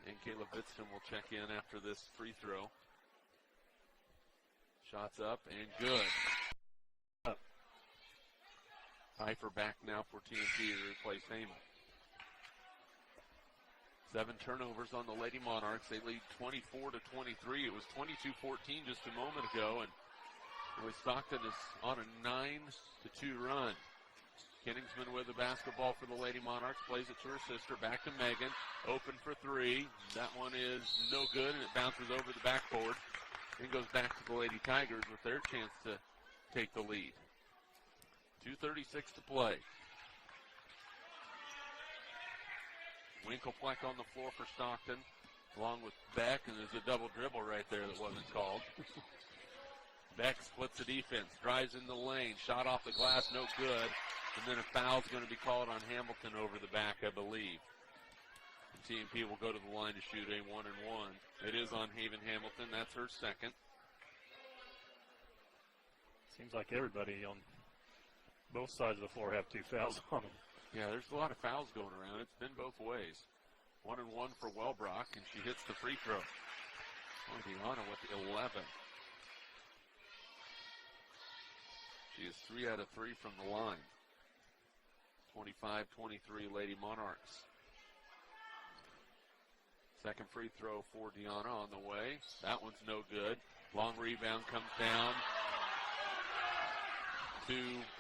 And Caleb Bitston will check in after this free throw. Shots up and good. Pfeiffer back now for TMP to replace Heyman. 7 turnovers on the Lady Monarchs. They lead 24-23. It was 22-14 just a moment ago, and really Stockton is on a 9-2 run. Kingsman with the basketball for the Lady Monarchs, plays it to her sister, back to Megan, open for 3. That one is no good, and it bounces over the backboard. Then goes back to the Lady Tigers with their chance to take the lead. 2:36 to play. Winklepleck on the floor for Stockton, along with Beck, and there's a double dribble right there that wasn't called. Beck splits the defense, drives in the lane, shot off the glass, no good, and then a foul's going to be called on Hamilton over the back, I believe. And TMP will go to the line to shoot a 1-and-1. It is on Haven Hamilton, that's her second. Seems like everybody on both sides of the floor have 2 fouls on them. Yeah, there's a lot of fouls going around. It's been both ways. 1-and-1 for Wellbrock, and she hits the free throw. Oh, Deanna with 11. She is 3 out of 3 from the line. 25-23 Lady Monarchs. Second free throw for Deanna on the way. That one's no good. Long rebound comes down to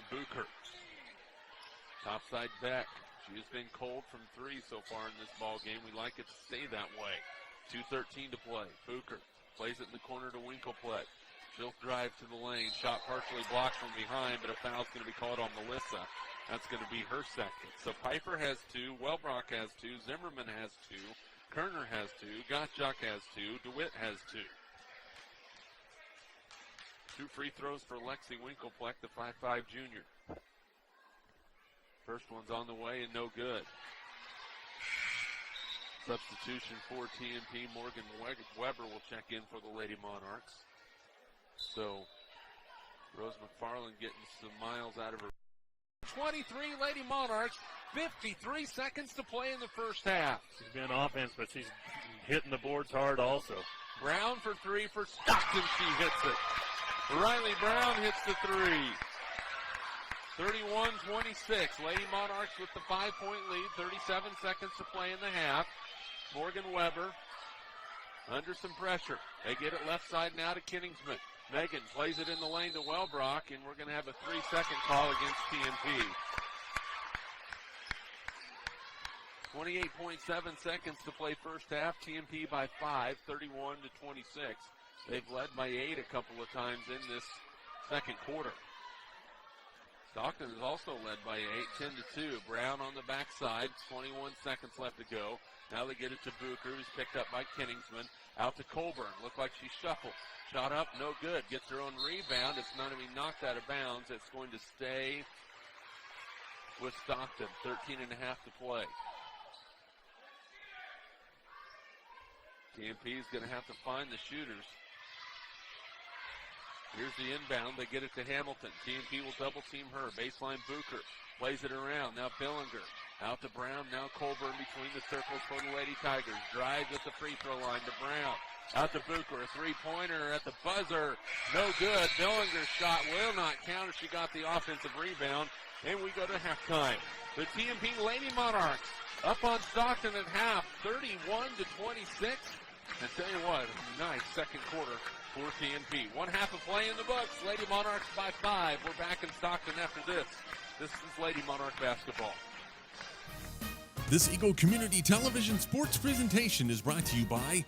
Bucher. Topside Beck. She has been cold from 3 so far in this ball game. We like it to stay that way. 2:13 to play. Bucher plays it in the corner to Winklepleck. She'll drive to the lane. Shot partially blocked from behind, but a foul's going to be called on Melissa. That's going to be her second. So Piper has 2. Wellbrock has 2. Zimmerman has 2. Kerner has 2. Gottschalk has 2. DeWitt has 2. 2 free throws for Lexi Winklepleck, the 5'5 junior. First one's on the way and no good. Substitution for TMP. Morgan Weber will check in for the Lady Monarchs. So Rose McFarland getting some miles out of her. 23 Lady Monarchs, 53 seconds to play in the first half. She's been offense, but she's hitting the boards hard also. Brown for 3 for Stockton. She hits it. Riley Brown hits the 3. 31-26. Lady Monarchs with the 5-point lead. 37 seconds to play in the half. Morgan Weber under some pressure. They get it left side now to Kingsman. Megan plays it in the lane to Wellbrock, and we're going to have a 3-second call against TMP. 28.7 seconds to play first half. TMP by 5, 31-26. They've led by 8 a couple of times in this second quarter. Stockton is also led by 8, 10-2. Brown on the backside, 21 seconds left to go. Now they get it to Bucher, who's picked up by Kingsman. Out to Colburn. Looked like she shuffled. Shot up, no good. Gets her own rebound. It's not going to be knocked out of bounds. It's going to stay with Stockton. 13 and a half to play. TMP is going to have to find the shooters. Here's the inbound. They get it to Hamilton. TMP will double team her. Baseline Bucher. Plays it around. Now Billinger. Out to Brown. Now Colburn between the circles for the Lady Tigers. Drives at the free throw line to Brown. Out to Bucher. A three-pointer at the buzzer. No good. Billinger's shot will not count as she got the offensive rebound. And we go to halftime. The TMP Lady Monarchs up on Stockton at half. 31-26. And tell you what, nice second quarter for TMP. 1 half of play in the books. Lady Monarchs by 5. We're back in Stockton after this. This is Lady Monarch basketball. This Eagle Community Television sports presentation is brought to you by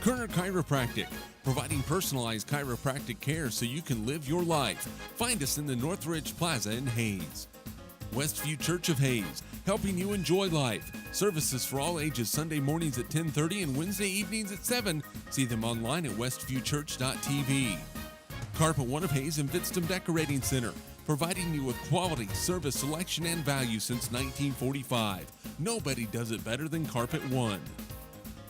Kerner Chiropractic, providing personalized chiropractic care so you can live your life. Find us in the Northridge Plaza in Hayes. Westview Church of Hayes, helping you enjoy life. Services for all ages, Sunday mornings at 10:30 and Wednesday evenings at 7. See them online at westviewchurch.tv. Carpet One of Hayes and Vidstem Decorating Center, providing you with quality, service, selection, and value since 1945. Nobody does it better than Carpet One.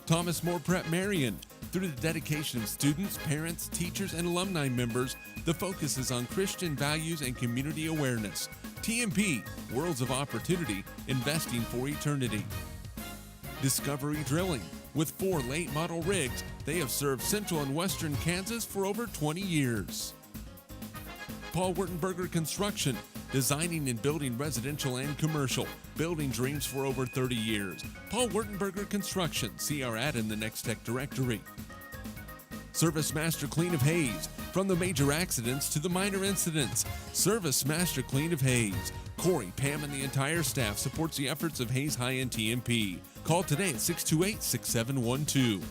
Thomas More Prep Marion. Through the dedication of students, parents, teachers, and alumni members, the focus is on Christian values and community awareness. TMP, Worlds of Opportunity, investing for eternity. Discovery Drilling. With 4 late model rigs, they have served central and western Kansas for over 20 years. Paul Wurtenberger Construction, designing and building residential and commercial, building dreams for over 30 years. Paul Wurtenberger Construction, see our ad in the Next Tech directory. Service Master Clean of Hayes, from the major accidents to the minor incidents. Service Master Clean of Hayes. Corey, Pam, and the entire staff supports the efforts of Hayes High and TMP. Call today at 628-6712.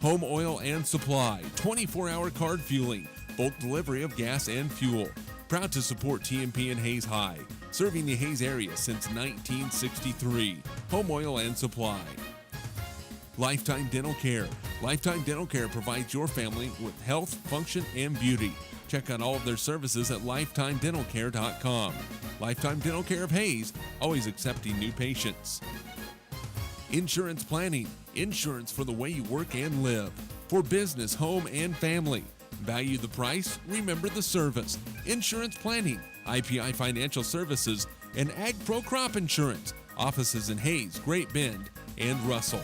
Home Oil and Supply, 24-hour card fueling, bulk delivery of gas and fuel. Proud to support TMP and Hayes High, serving the Hayes area since 1963. Home Oil and Supply. Lifetime Dental Care. Lifetime Dental Care provides your family with health, function, and beauty. Check out all of their services at lifetimedentalcare.com. Lifetime Dental Care of Hayes, always accepting new patients. Insurance Planning. Insurance for the way you work and live. For business, home, and family. Value the price, remember the service. Insurance Planning, IPI Financial Services, and Ag Pro Crop Insurance. Offices in Hayes, Great Bend, and Russell.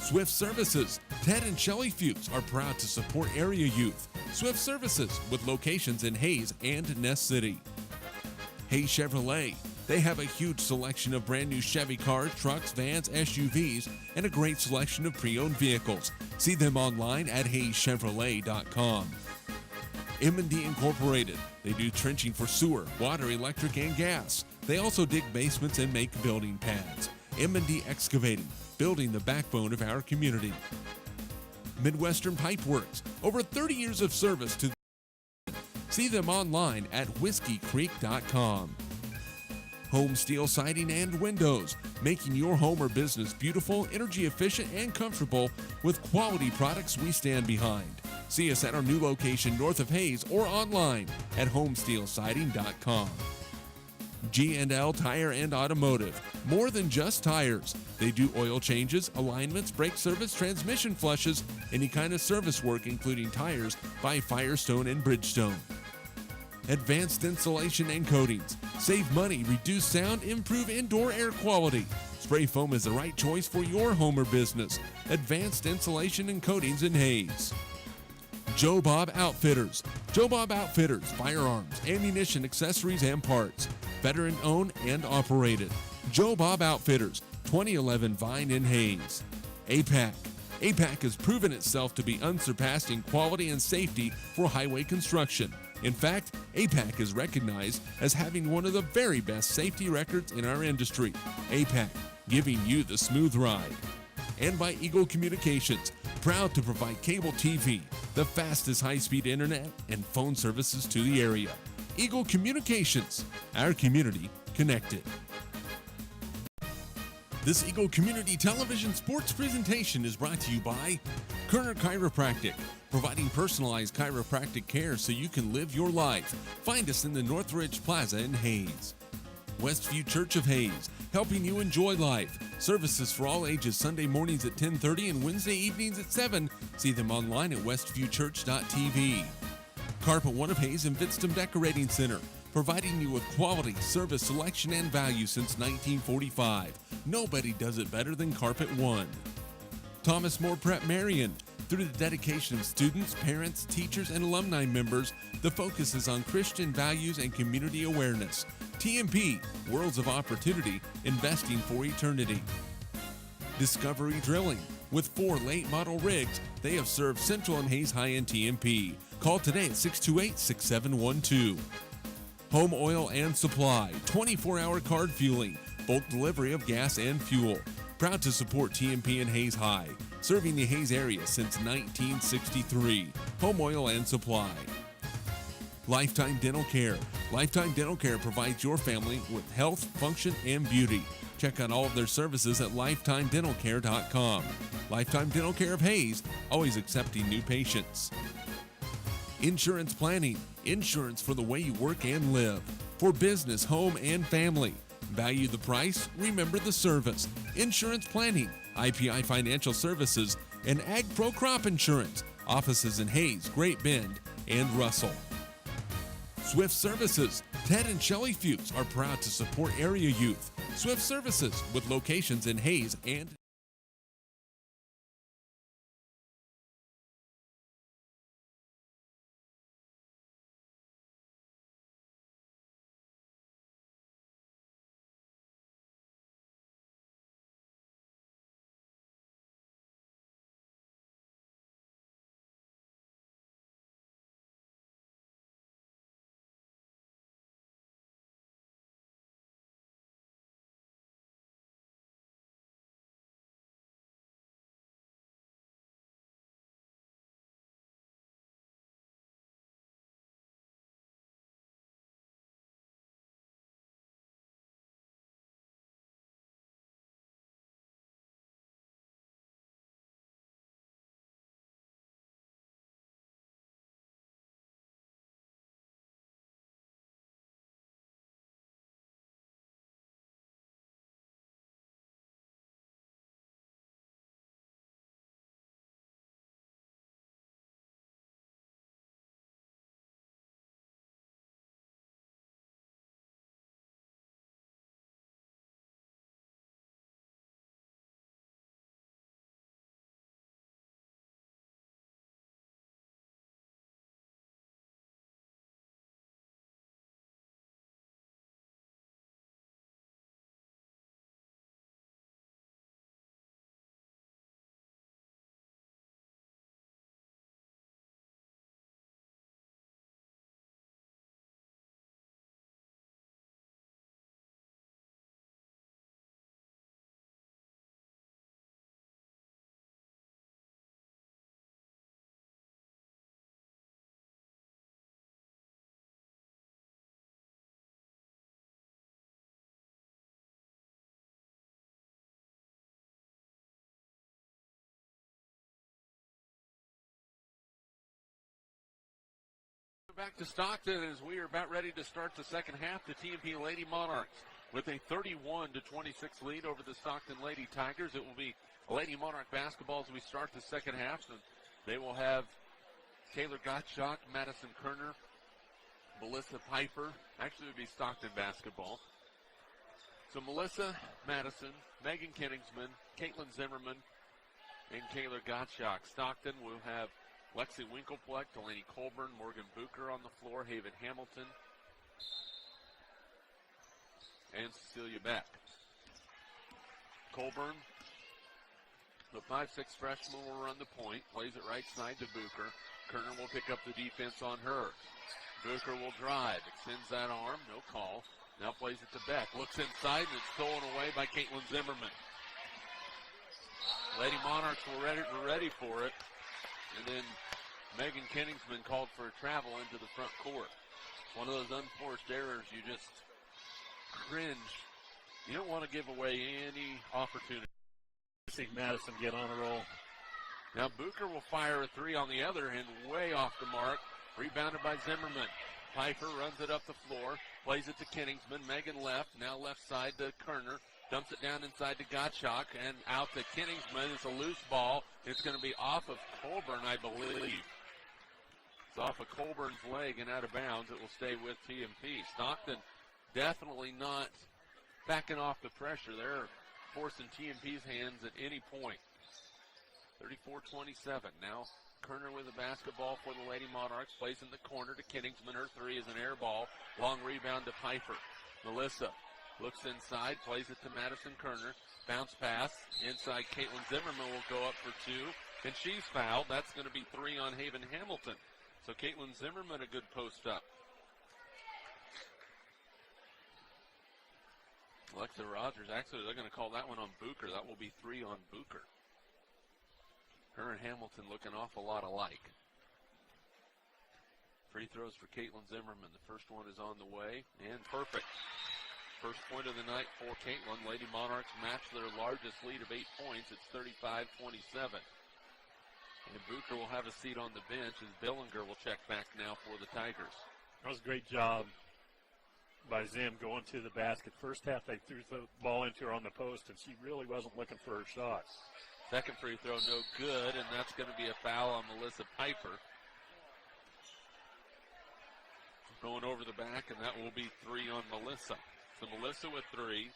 Swift Services. Ted and Shelley Fuchs are proud to support area youth. Swift Services, with locations in Hayes and Ness City. Hayes Chevrolet. They have a huge selection of brand new Chevy cars, trucks, vans, SUVs, and a great selection of pre-owned vehicles. See them online at hayeschevrolet.com. M&D Incorporated. They do trenching for sewer, water, electric, and gas. They also dig basements and make building pads. M&D Excavating, building the backbone of our community. Midwestern Pipe Works. Over 30 years of service to See them online at whiskeycreek.com. Home Steel Siding and Windows, making your home or business beautiful, energy efficient, and comfortable with quality products we stand behind. See us at our new location north of Hayes or online at homesteelsiding.com. G&L Tire and Automotive, more than just tires. They do oil changes, alignments, brake service, transmission flushes, any kind of service work including tires by Firestone and Bridgestone. Advanced Insulation and Coatings. Save money, reduce sound, improve indoor air quality. Spray foam is the right choice for your home or business. Advanced Insulation and Coatings in Hayes. Joe Bob Outfitters. Joe Bob Outfitters, firearms, ammunition, accessories, and parts. Veteran owned and operated. Joe Bob Outfitters, 2011 Vine in Hayes. APAC. APAC has proven itself to be unsurpassed in quality and safety for highway construction. In fact, APAC is recognized as having one of the very best safety records in our industry. APAC, giving you the smooth ride. And by Eagle Communications, proud to provide cable TV, the fastest high-speed internet, and phone services to the area. Eagle Communications, our community connected. This Eagle Community Television sports presentation is brought to you by Kerner Chiropractic, providing personalized chiropractic care so you can live your life. Find us in the Northridge Plaza in Hayes. Westview Church of Hayes, helping you enjoy life. Services for all ages, Sunday mornings at 10:30 and Wednesday evenings at 7. See them online at westviewchurch.tv. Carpet One of Hayes and Vidstem Decorating Center, providing you with quality, service, selection, and value since 1945. Nobody does it better than Carpet One. Thomas More Prep Marion. Through the dedication of students, parents, teachers, and alumni members, the focus is on Christian values and community awareness. TMP, Worlds of Opportunity, investing for eternity. Discovery Drilling. With 4 late model rigs, they have served Central and Hayes High and TMP. Call today at 628-6712. Home Oil and Supply, 24-hour card fueling, bulk delivery of gas and fuel. Proud to support TMP and Hayes High, serving the Hayes area since 1963. Home Oil and Supply. Lifetime Dental Care. Lifetime Dental Care provides your family with health, function, and beauty. Check out all of their services at lifetimedentalcare.com. Lifetime Dental Care of Hayes, always accepting new patients. Insurance planning. Insurance for the way you work and live. For business, home, and family. Value the price, remember the service. Insurance planning, IPI Financial Services, and Ag Pro Crop Insurance. Offices in Hayes, Great Bend, and Russell. Swift Services. Ted and Shelley Fuchs are proud to support area youth. Swift Services with locations in Hayes and back to Stockton as we are about ready to start the second half. The TMP Lady Monarchs with a 31-26 lead over the Stockton Lady Tigers. It will be Lady Monarch basketball as we start the second half. So they will have Taylor Gottschalk, Madison Kerner, Melissa Piper. Actually, it would be Stockton basketball. So Melissa Madison, Megan Kenningsman, Caitlin Zimmerman, and Taylor Gottschalk. Stockton will have Lexi Winkelpleck, Delaney Colburn, Morgan Bucher on the floor, Haven Hamilton, and Cecilia Beck. Colburn, the 5'6" freshman, will run the point, plays it right side to Bucher. Kerner will pick up the defense on her. Bucher will drive, extends that arm, no call. Now plays it to Beck, looks inside, and it's stolen away by Caitlin Zimmerman. Lady Monarchs were ready for it. And then Megan Kenningsman called for a travel into the front court. It's one of those unforced errors you just cringe. You don't want to give away any opportunity. See Madison get on a roll. Now Bucher will fire a three on the other end, way off the mark. Rebounded by Zimmerman. Piper runs it up the floor, plays it to Kenningsman. Megan left, now left side to Kerner. Dumps it down inside to Gottschalk and out to Kenningsman. It's a loose ball. It's going to be off of Colburn, I believe. It's off of Colburn's leg and out of bounds. It will stay with TMP. Stockton definitely not backing off the pressure. They're forcing TMP's hands at any point. 34-27. Now Kerner with the basketball for the Lady Monarchs. Plays in the corner to Kenningsman. Her three is an air ball. Long rebound to Piper. Melissa looks inside, plays it to Madison Kerner. Bounce pass. Inside, Caitlin Zimmerman will go up for two. And she's fouled. That's going to be three on Haven Hamilton. So Caitlin Zimmerman, a good post up. Alexa Rogers, actually, they're going to call that one on Bucher. That will be three on Bucher. Her and Hamilton look an awful lot alike. Free throws for Caitlin Zimmerman. The first one is on the way, and perfect. First point of the night for Caitlin. Lady Monarchs match their largest lead of 8 points. It's 35-27. And Bucher will have a seat on the bench as Billinger will check back now for the Tigers. That was a great job by Zim going to the basket. First half, they threw the ball into her on the post, and she really wasn't looking for her shots. Second free throw, no good, and that's going to be a foul on Melissa Piper. Going over the back, and that will be 3 on Melissa. So Melissa with 3,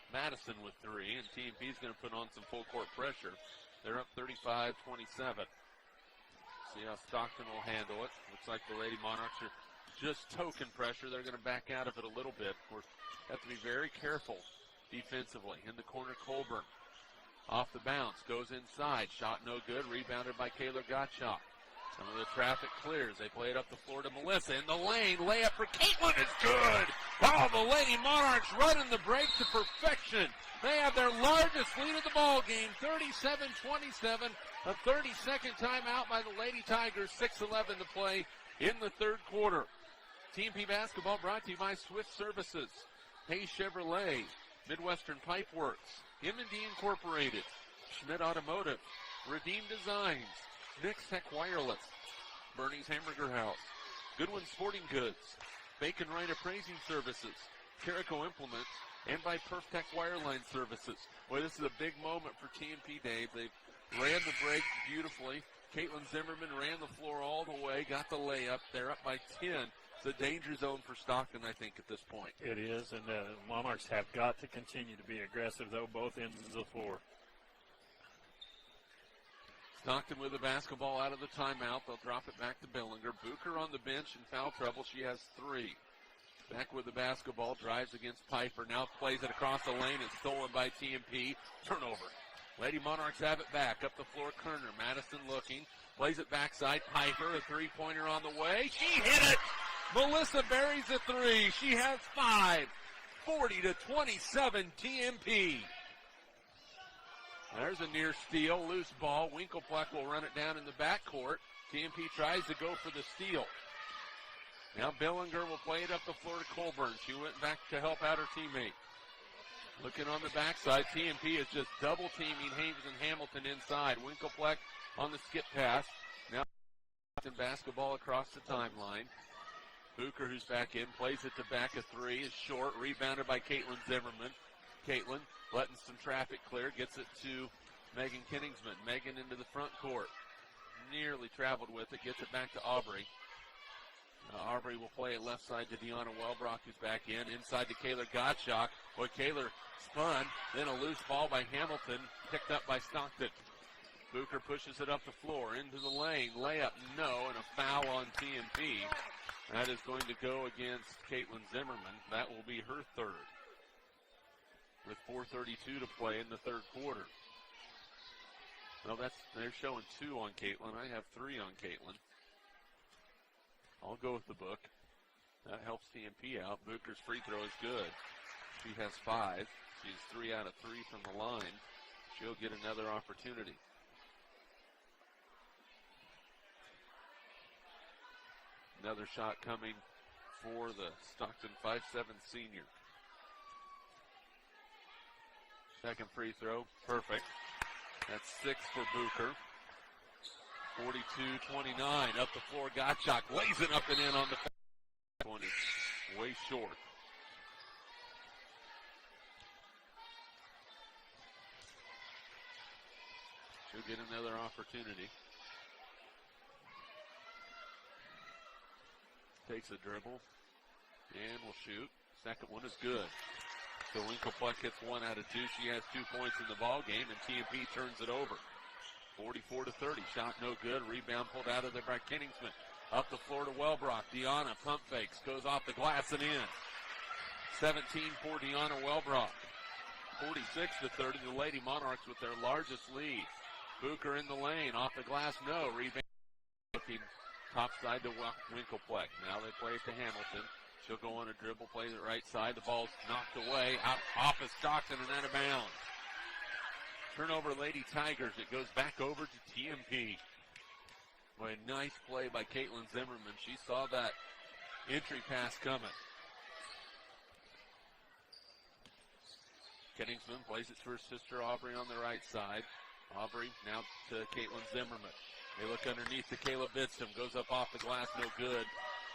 Madison with 3, and TMP is going to put on some full court pressure. They're up 35-27. See how Stockton will handle it. Looks like the Lady Monarchs are just token pressure. They're going to back out of it a little bit. Of course, have to be very careful defensively. In the corner, Colburn. Off the bounce, goes inside. Shot no good. Rebounded by Kayla Gottschalk. Some of the traffic clears. They play it up the floor to Melissa. In the lane, layup for Caitlin is good. Oh, the Lady Monarchs running the break to perfection. They have their largest lead of the ball game, 37-27. A 30-second timeout by the Lady Tigers. 6:11 to play in the third quarter. TMP basketball brought to you by Swift Services, Hayes Chevrolet, Midwestern Pipe Works, M&D Incorporated, Schmidt Automotive, Redeem Designs, Nix Tech Wireless, Bernie's Hamburger House, Goodwin Sporting Goods, Bacon Wright Appraising Services, Carico Implements, and by Perftech Wireline Services. Boy, this is a big moment for TMP, Dave. They ran the break beautifully. Caitlin Zimmerman ran the floor all the way, got the layup. They're up by 10. It's a danger zone for Stockton, I think, at this point. It is, and the Monarchs have got to continue to be aggressive, though, both ends of the floor. Stockton with the basketball out of the timeout. They'll drop it back to Billinger. Bucher on the bench in foul trouble. She has 3. Back with the basketball. Drives against Piper. Now plays it across the lane. It's stolen by TMP. Turnover. Lady Monarchs have it back. Up the floor, Kerner. Madison looking. Plays it backside. Piper, a three-pointer on the way. She hit it! Melissa buries a 3. She has 5. 40-27 TMP. There's a near steal, loose ball. Winkelpleck will run it down in the backcourt. TMP tries to go for the steal. Now Billinger will play it up the floor to Colburn. She went back to help out her teammate. Looking on the backside, TMP is just double teaming Hayes and Hamilton inside. Winkelpleck on the skip pass. Now basketball across the timeline. Bucher, who's back in, plays it to back a 3, is short, rebounded by Caitlin Zimmerman. Caitlin letting some traffic clear, gets it to Megan Kinningsman. Megan into the front court. Nearly traveled with it, gets it back to Aubrey. Aubrey will play it left side to Deanna Wellbrock, who's back in. Inside to Kayla Gottschalk. Boy, Kayla spun. Then a loose ball by Hamilton, picked up by Stockton. Bucher pushes it up the floor, into the lane. Layup, no, and a foul on TMP. That is going to go against Caitlin Zimmerman. That will be her 3rd. With 4:32 to play in the third quarter. Well, they're showing 2 on Caitlin. I have 3 on Caitlin. I'll go with the book. That helps TMP out. Bucher's free throw is good. She has 5. She's 3 out of 3 from the line. She'll get another opportunity. Another shot coming for the Stockton 5'7" senior. Second free throw, perfect. That's 6 for Bucher. 42-29, up the floor, Gottschalk lays it up and in on the one is way short. She'll get another opportunity. Takes a dribble and will shoot. Second one is good. So Winkelpleck gets 1 out of 2. She has 2 points in the ball game, and TMP turns it over. 44-30. Shot no good. Rebound pulled out of there by Kinningsman. Up the floor to Wellbrock. Deanna pump fakes. Goes off the glass and in. 17 for Deanna Wellbrock. 46-30. The Lady Monarchs with their largest lead. Bucher in the lane. Off the glass, no. Rebound looking top side to Winkelpleck. Now they play it to Hamilton. She'll go on a dribble, plays it right side. The ball's knocked away, out off of Stockton and out of bounds. Turnover, Lady Tigers. It goes back over to TMP. Boy, nice play by Caitlin Zimmerman. She saw that entry pass coming. Kenningsman plays it to her sister Aubrey on the right side. Aubrey now to Caitlin Zimmerman. They look underneath to Kayla Bitsum. Goes up off the glass, no good.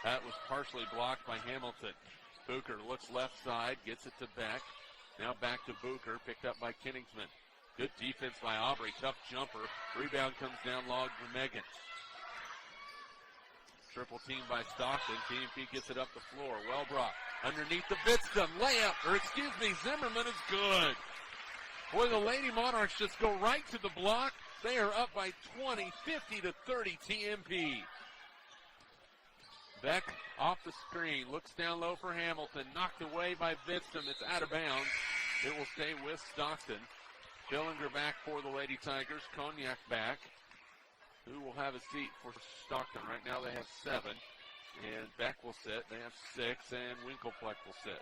That was partially blocked by Hamilton. Booker looks left side, gets it to Beck. Now back to Booker, picked up by Kenningsman. Good defense by Aubrey, tough jumper. Rebound comes down long for Megan. Triple team by Stockton. TMP gets it up the floor. Wellbrock underneath the Bitsum. Layup, Zimmerman is good. Boy, the Lady Monarchs just go right to the block. They are up by 20, 50-30 TMP. Beck off the screen, looks down low for Hamilton. Knocked away by Bitsum. It's out of bounds. It will stay with Stockton. Billinger back for the Lady Tigers. Cognac back. Who will have a seat for Stockton? Right now they have 7. And Beck will sit. They have 6. And Winkelfleck will sit.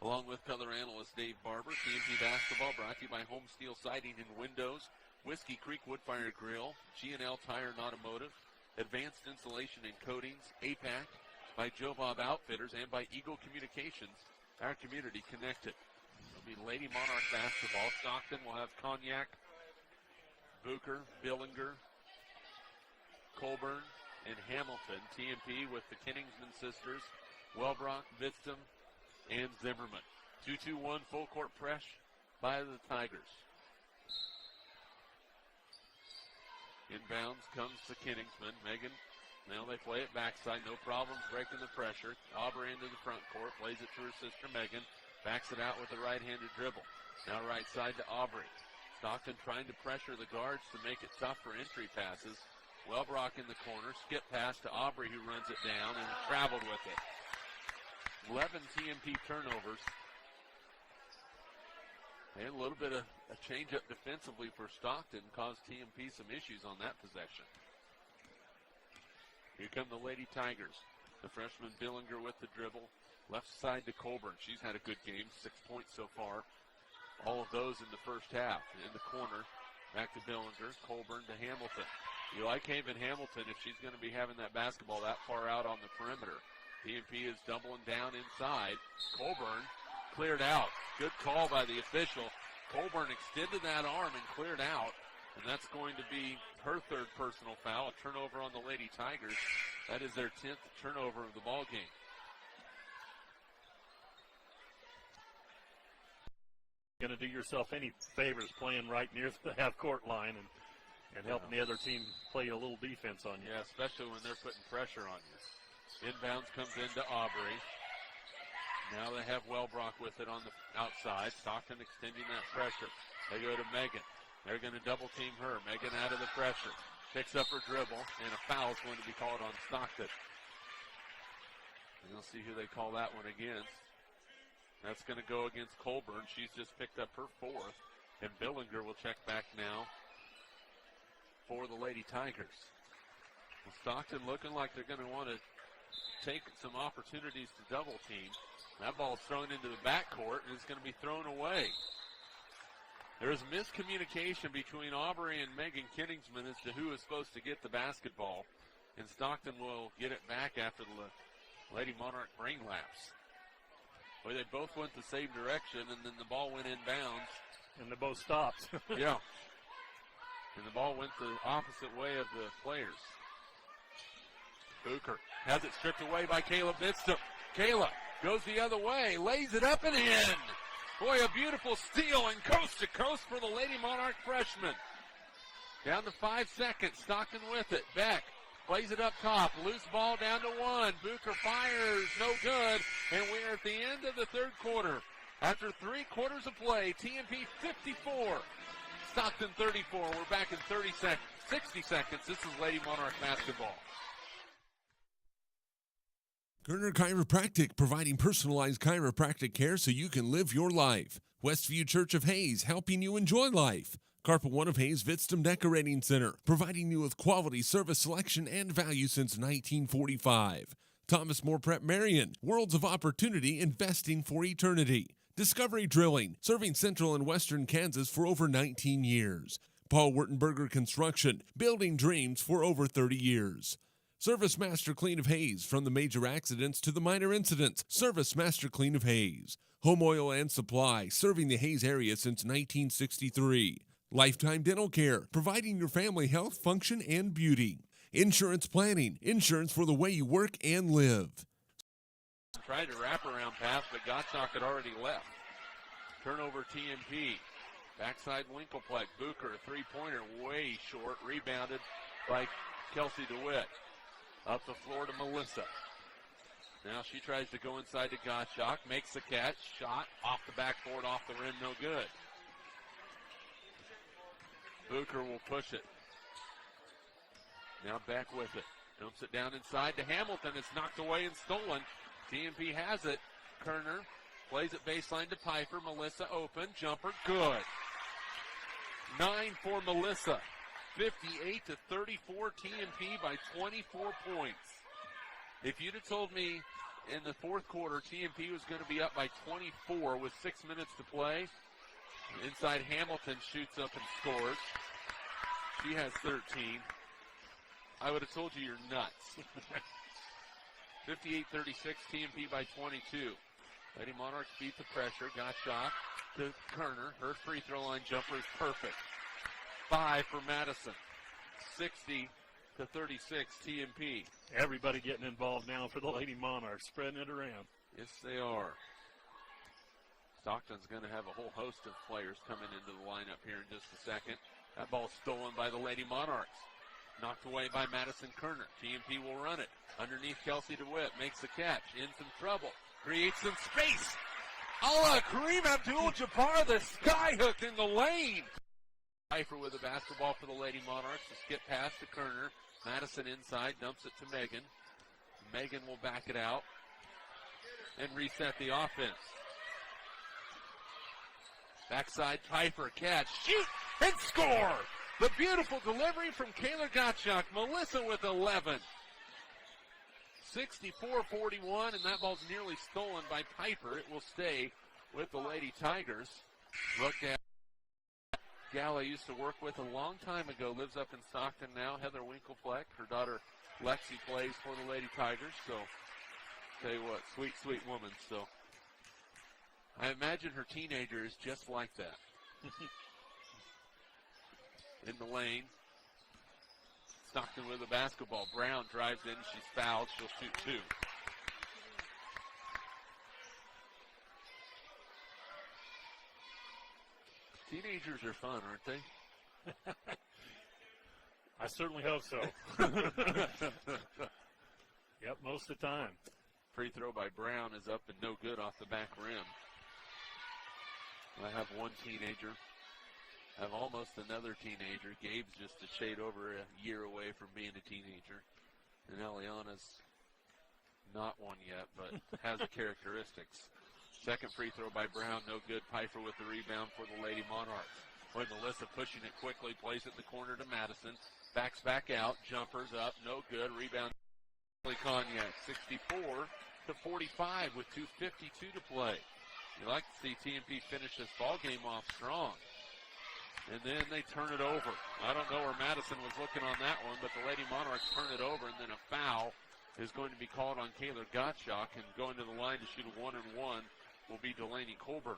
Along with color analyst Dave Barber, TMP Basketball brought to you by Home Steel Siding and Windows, Whiskey Creek Wood-Fired Grill, G&L Tire and Automotive, Advanced Insulation and Coatings, APAC, by Joe Bob Outfitters, and by Eagle Communications, our community connected. It'll be Lady Monarch basketball. Stockton will have Cognac, Booker, Billinger, Colburn, and Hamilton. TMP with the Kenningsman sisters, Wellbrock, Bitsum, and Zimmerman. 2-2-1 full court press by the Tigers. Inbounds comes to Kenningsman. Megan, now they play it backside. No problems breaking the pressure. Aubrey into the front court. Plays it to her sister Megan. Backs it out with a right-handed dribble. Now right side to Aubrey. Stockton trying to pressure the guards to make it tough for entry passes. Wellbrock in the corner. Skip pass to Aubrey, who runs it down and traveled with it. 11 TMP turnovers. And a little bit of a change-up defensively for Stockton caused TMP some issues on that possession. Here come the Lady Tigers. The freshman Billinger with the dribble. Left side to Colburn. She's had a good game, 6 points so far. All of those in the first half. In the corner, back to Billinger. Colburn to Hamilton. You like Haven Hamilton if she's going to be having that basketball that far out on the perimeter. TMP is doubling down inside. Colburn cleared out. Good call by the official. Colburn extended that arm and cleared out. And that's going to be her 3rd personal foul. A turnover on the Lady Tigers. That is their 10th turnover of the ball game. Going to do yourself any favors playing right near the half-court line and helping the other team play a little defense on you. Yeah, especially when they're putting pressure on you. Inbounds comes into Aubrey. Now they have Wellbrock with it on the outside. Stockton extending that pressure. They go to Megan. They're going to double team her. Megan out of the pressure. Picks up her dribble, and a foul is going to be called on Stockton. And you'll see who they call that one against. That's going to go against Colburn. She's just picked up her 4th. And Billinger will check back now for the Lady Tigers. Well, Stockton looking like they're going to want to take some opportunities to double team. That ball's thrown into the backcourt and is going to be thrown away. There's miscommunication between Aubrey and Megan Kenningsman as to who is supposed to get the basketball. And Stockton will get it back after the Lady Monarch brain lapse. Boy, they both went the same direction, and then the ball went inbounds. And they both stopped. Yeah. And the ball went the opposite way of the players. Booker has it stripped away by Kayla Bitsum. Kayla goes the other way, lays it up and in. Boy, a beautiful steal and coast to coast for the Lady Monarch freshman. Down to 5 seconds. Stockton with it. Beck plays it up top. Loose ball down to 1. Booker fires. No good. And we're at the end of the 3rd quarter. After 3 quarters of play, TMP 54. Stockton 34. We're back in 60 seconds. This is Lady Monarch basketball. Gerner Chiropractic, providing personalized chiropractic care so you can live your life. Westview Church of Hayes, helping you enjoy life. Carpet One of Hayes Vitstum Decorating Center, providing you with quality service selection and value since 1945. Thomas More Prep Marion, worlds of opportunity, investing for eternity. Discovery Drilling, serving central and western Kansas for over 19 years. Paul Wurtenberger Construction, building dreams for over 30 years. Service Master Clean of Hayes, from the major accidents to the minor incidents. Service Master Clean of Hayes. Home Oil and Supply, serving the Hayes area since 1963. Lifetime Dental Care, providing your family health, function, and beauty. Insurance Planning, insurance for the way you work and live. Tried to wrap around pass, but Gottschalk had already left. Turnover TMP. Backside Winkelpleck. Bucher, a three-pointer, way short. Rebounded by Kelsey DeWitt. Up the floor to Melissa. Now she tries to go inside to Gottschalk. Makes the catch. Shot off the backboard, off the rim, no good. Bucher will push it. Now back with it. Dumps it down inside to Hamilton. It's knocked away and stolen. TMP has it. Kerner plays it baseline to Piper. Melissa open. Jumper. Good. 9 for Melissa. 58-34 TMP by 24 points. If you'd have told me in the fourth quarter TMP was going to be up by 24 with 6 minutes to play, inside Hamilton shoots up and scores. She has 13. I would have told you you're nuts. 58-36, TMP by 22. Lady Monarchs beat the pressure. Gottschalk to Kerner. Her free throw line jumper is perfect. 5 for Madison. 60-36, TMP. Everybody getting involved now for the Lady Monarchs, spreading it around. Yes, they are. Stockton's going to have a whole host of players coming into the lineup here in just a second. That ball stolen by the Lady Monarchs. Knocked away by Madison Kerner. TMP will run it. Underneath Kelsey DeWitt. Makes the catch. In some trouble. Creates some space. Kareem Abdul-Jabbar, the sky hook in the lane. Pfeiffer with the basketball for the Lady Monarchs. A skip pass to Kerner. Madison inside. Dumps it to Megan. Megan will back it out and reset the offense. Backside Pfeiffer. Catch. Shoot and score. The beautiful delivery from Kayla Gottschalk. Melissa with 11. 64-41, and that ball's nearly stolen by Piper. It will stay with the Lady Tigers. Look at gal I used to work with a long time ago. Lives up in Stockton now. Heather Winkelfleck. Her daughter Lexi plays for the Lady Tigers. So, tell you what, sweet, sweet woman. So, I imagine her teenager is just like that. In the lane. Stockton with the basketball. Brown drives in. She's fouled. She'll shoot 2. Teenagers are fun, aren't they? I certainly hope so. Yep, most of the time. Free throw by Brown is up and no good off the back rim. I have one teenager. I have almost another teenager. Gabe's just a shade over a year away from being a teenager. And Eliana's not one yet, but has the characteristics. Second free throw by Brown, no good. Pfeiffer with the rebound for the Lady Monarchs. Boy, Melissa pushing it quickly, plays it in the corner to Madison. Backs back out, jumpers up, no good. Rebound, Cognac, 64-45 with 2:52 to play. You like to see TMP finish this ball game off strong. And then they turn it over. I don't know where Madison was looking on that one, but the Lady Monarchs turn it over, and then a foul is going to be called on Kayla Gottschalk, and going to the line to shoot a 1-and-1 will be Delaney Colburn.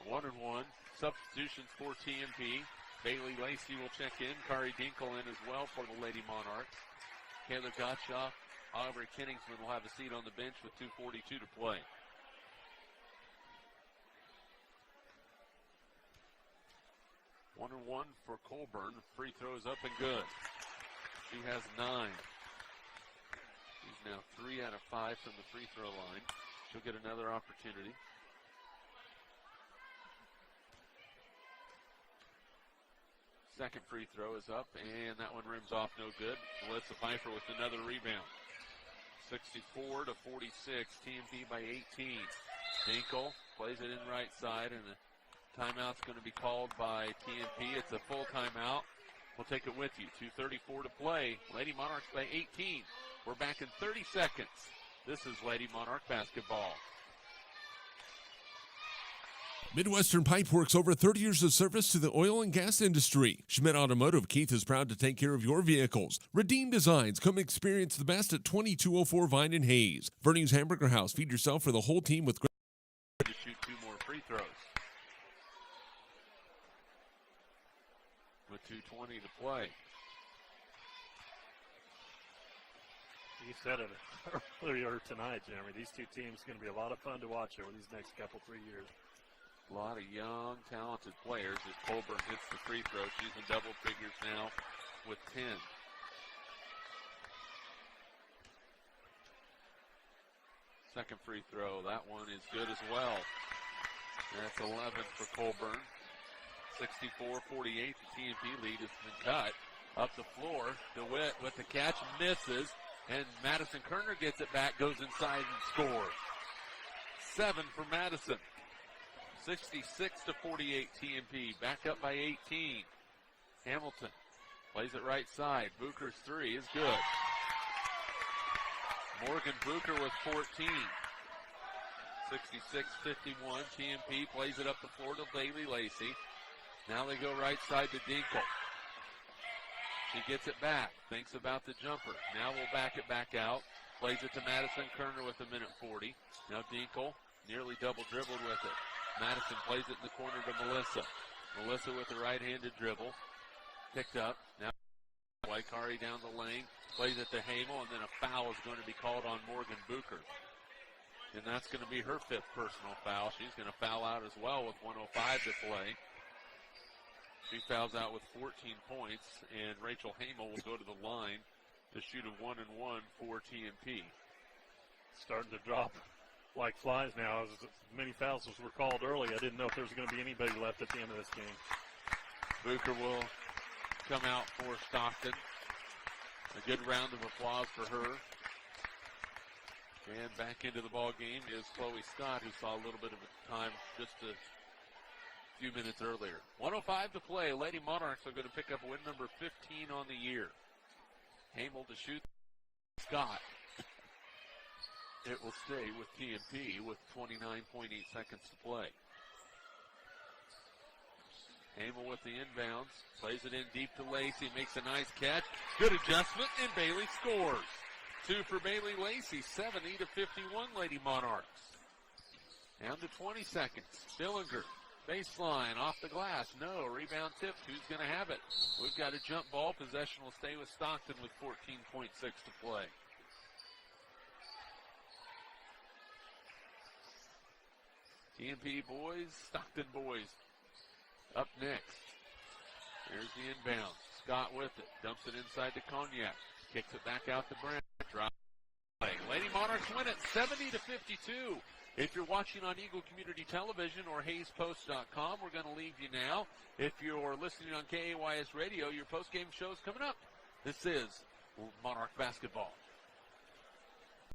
One and one. Substitutions for TMP. Bailey Lacey will check in. Kari Dinkle in as well for the Lady Monarchs. Kayla Gottschalk, Aubrey Kenningsman will have a seat on the bench with 2:42 to play. One and one for Colburn. Free throws up and good. She has 9. She's now 3 out of 5 from the free throw line. She'll get another opportunity. Second free throw is up, and that one rims off, no good. Melissa Pfeiffer with another rebound. 64-46, TMP by 18. Dinkle plays it in right side, and the timeout's going to be called by TMP. It's a full timeout. We'll take it with you. 2:34 to play. Lady Monarchs by 18. We're back in 30 seconds. This is Lady Monarch basketball. Midwestern Pipeworks, over 30 years of service to the oil and gas industry. Schmidt Automotive Keith is proud to take care of your vehicles. Redeem Designs, come experience the best at 2204 Vine and Hayes. Verneu's Hamburger House, feed yourself for the whole team with great. To shoot 2 more free throws. With 2:20 to play. You said it earlier tonight, Jeremy. These two teams are going to be a lot of fun to watch over these next 3 years. A lot of young, talented players as Colburn hits the free throw. She's in double figures now with 10. Second free throw. That one is good as well. That's 11 for Colburn. 64-48. The TMP lead has been cut. Up the floor. DeWitt with the catch. Misses. And Madison Kerner gets it back. Goes inside and scores. 7 for Madison. 66-48 TMP. Back up by 18. Hamilton plays it right side. Booker's 3 is good. Morgan Booker with 14. 66-51. TMP plays it up the floor to Bailey Lacey. Now they go right side to Dinkle. She gets it back. Thinks about the jumper. Now we'll back it back out. Plays it to Madison Kerner with 1:40. Now Dinkle nearly double dribbled with it. Madison plays it in the corner to Melissa. Melissa with the right-handed dribble. Picked up. Now Waikari down the lane. Plays it to Hamel, and then a foul is going to be called on Morgan Booker. And that's going to be her 5th personal foul. She's going to foul out as well with 1:05 to play. She fouls out with 14 points, and Rachel Hamel will go to the line to shoot a 1-1 for TMP. Starting to drop like flies now. As many fouls as were called early, I didn't know if there was going to be anybody left at the end of this game. Booker will come out for Stockton. A good round of applause for her. And back into the ball game is Chloe Scott, who saw a little bit of time just a few minutes earlier. 1:05 to play. Lady Monarchs are going to pick up win number 15 on the year. Hamel to shoot. Scott. It will stay with TMP with 29.8 seconds to play. Hamel with the inbounds. Plays it in deep to Lacey. Makes a nice catch. Good adjustment, and Bailey scores. 2 for Bailey Lacey. 70-51 Lady Monarchs. Down to 20 seconds. Dillinger. Baseline. Off the glass. No. Rebound tipped. Who's going to have it? We've got a jump ball. Possession will stay with Stockton with 14.6 to play. TMP boys, Stockton boys up next. There's the inbound. Scott with it. Dumps it inside to Cognac. Kicks it back out to Brand. Drop play. Lady Monarchs win it 70-52. If you're watching on Eagle Community Television or HayesPost.com, we're going to leave you now. If you're listening on KAYS Radio, your post-game show is coming up. This is Monarch Basketball.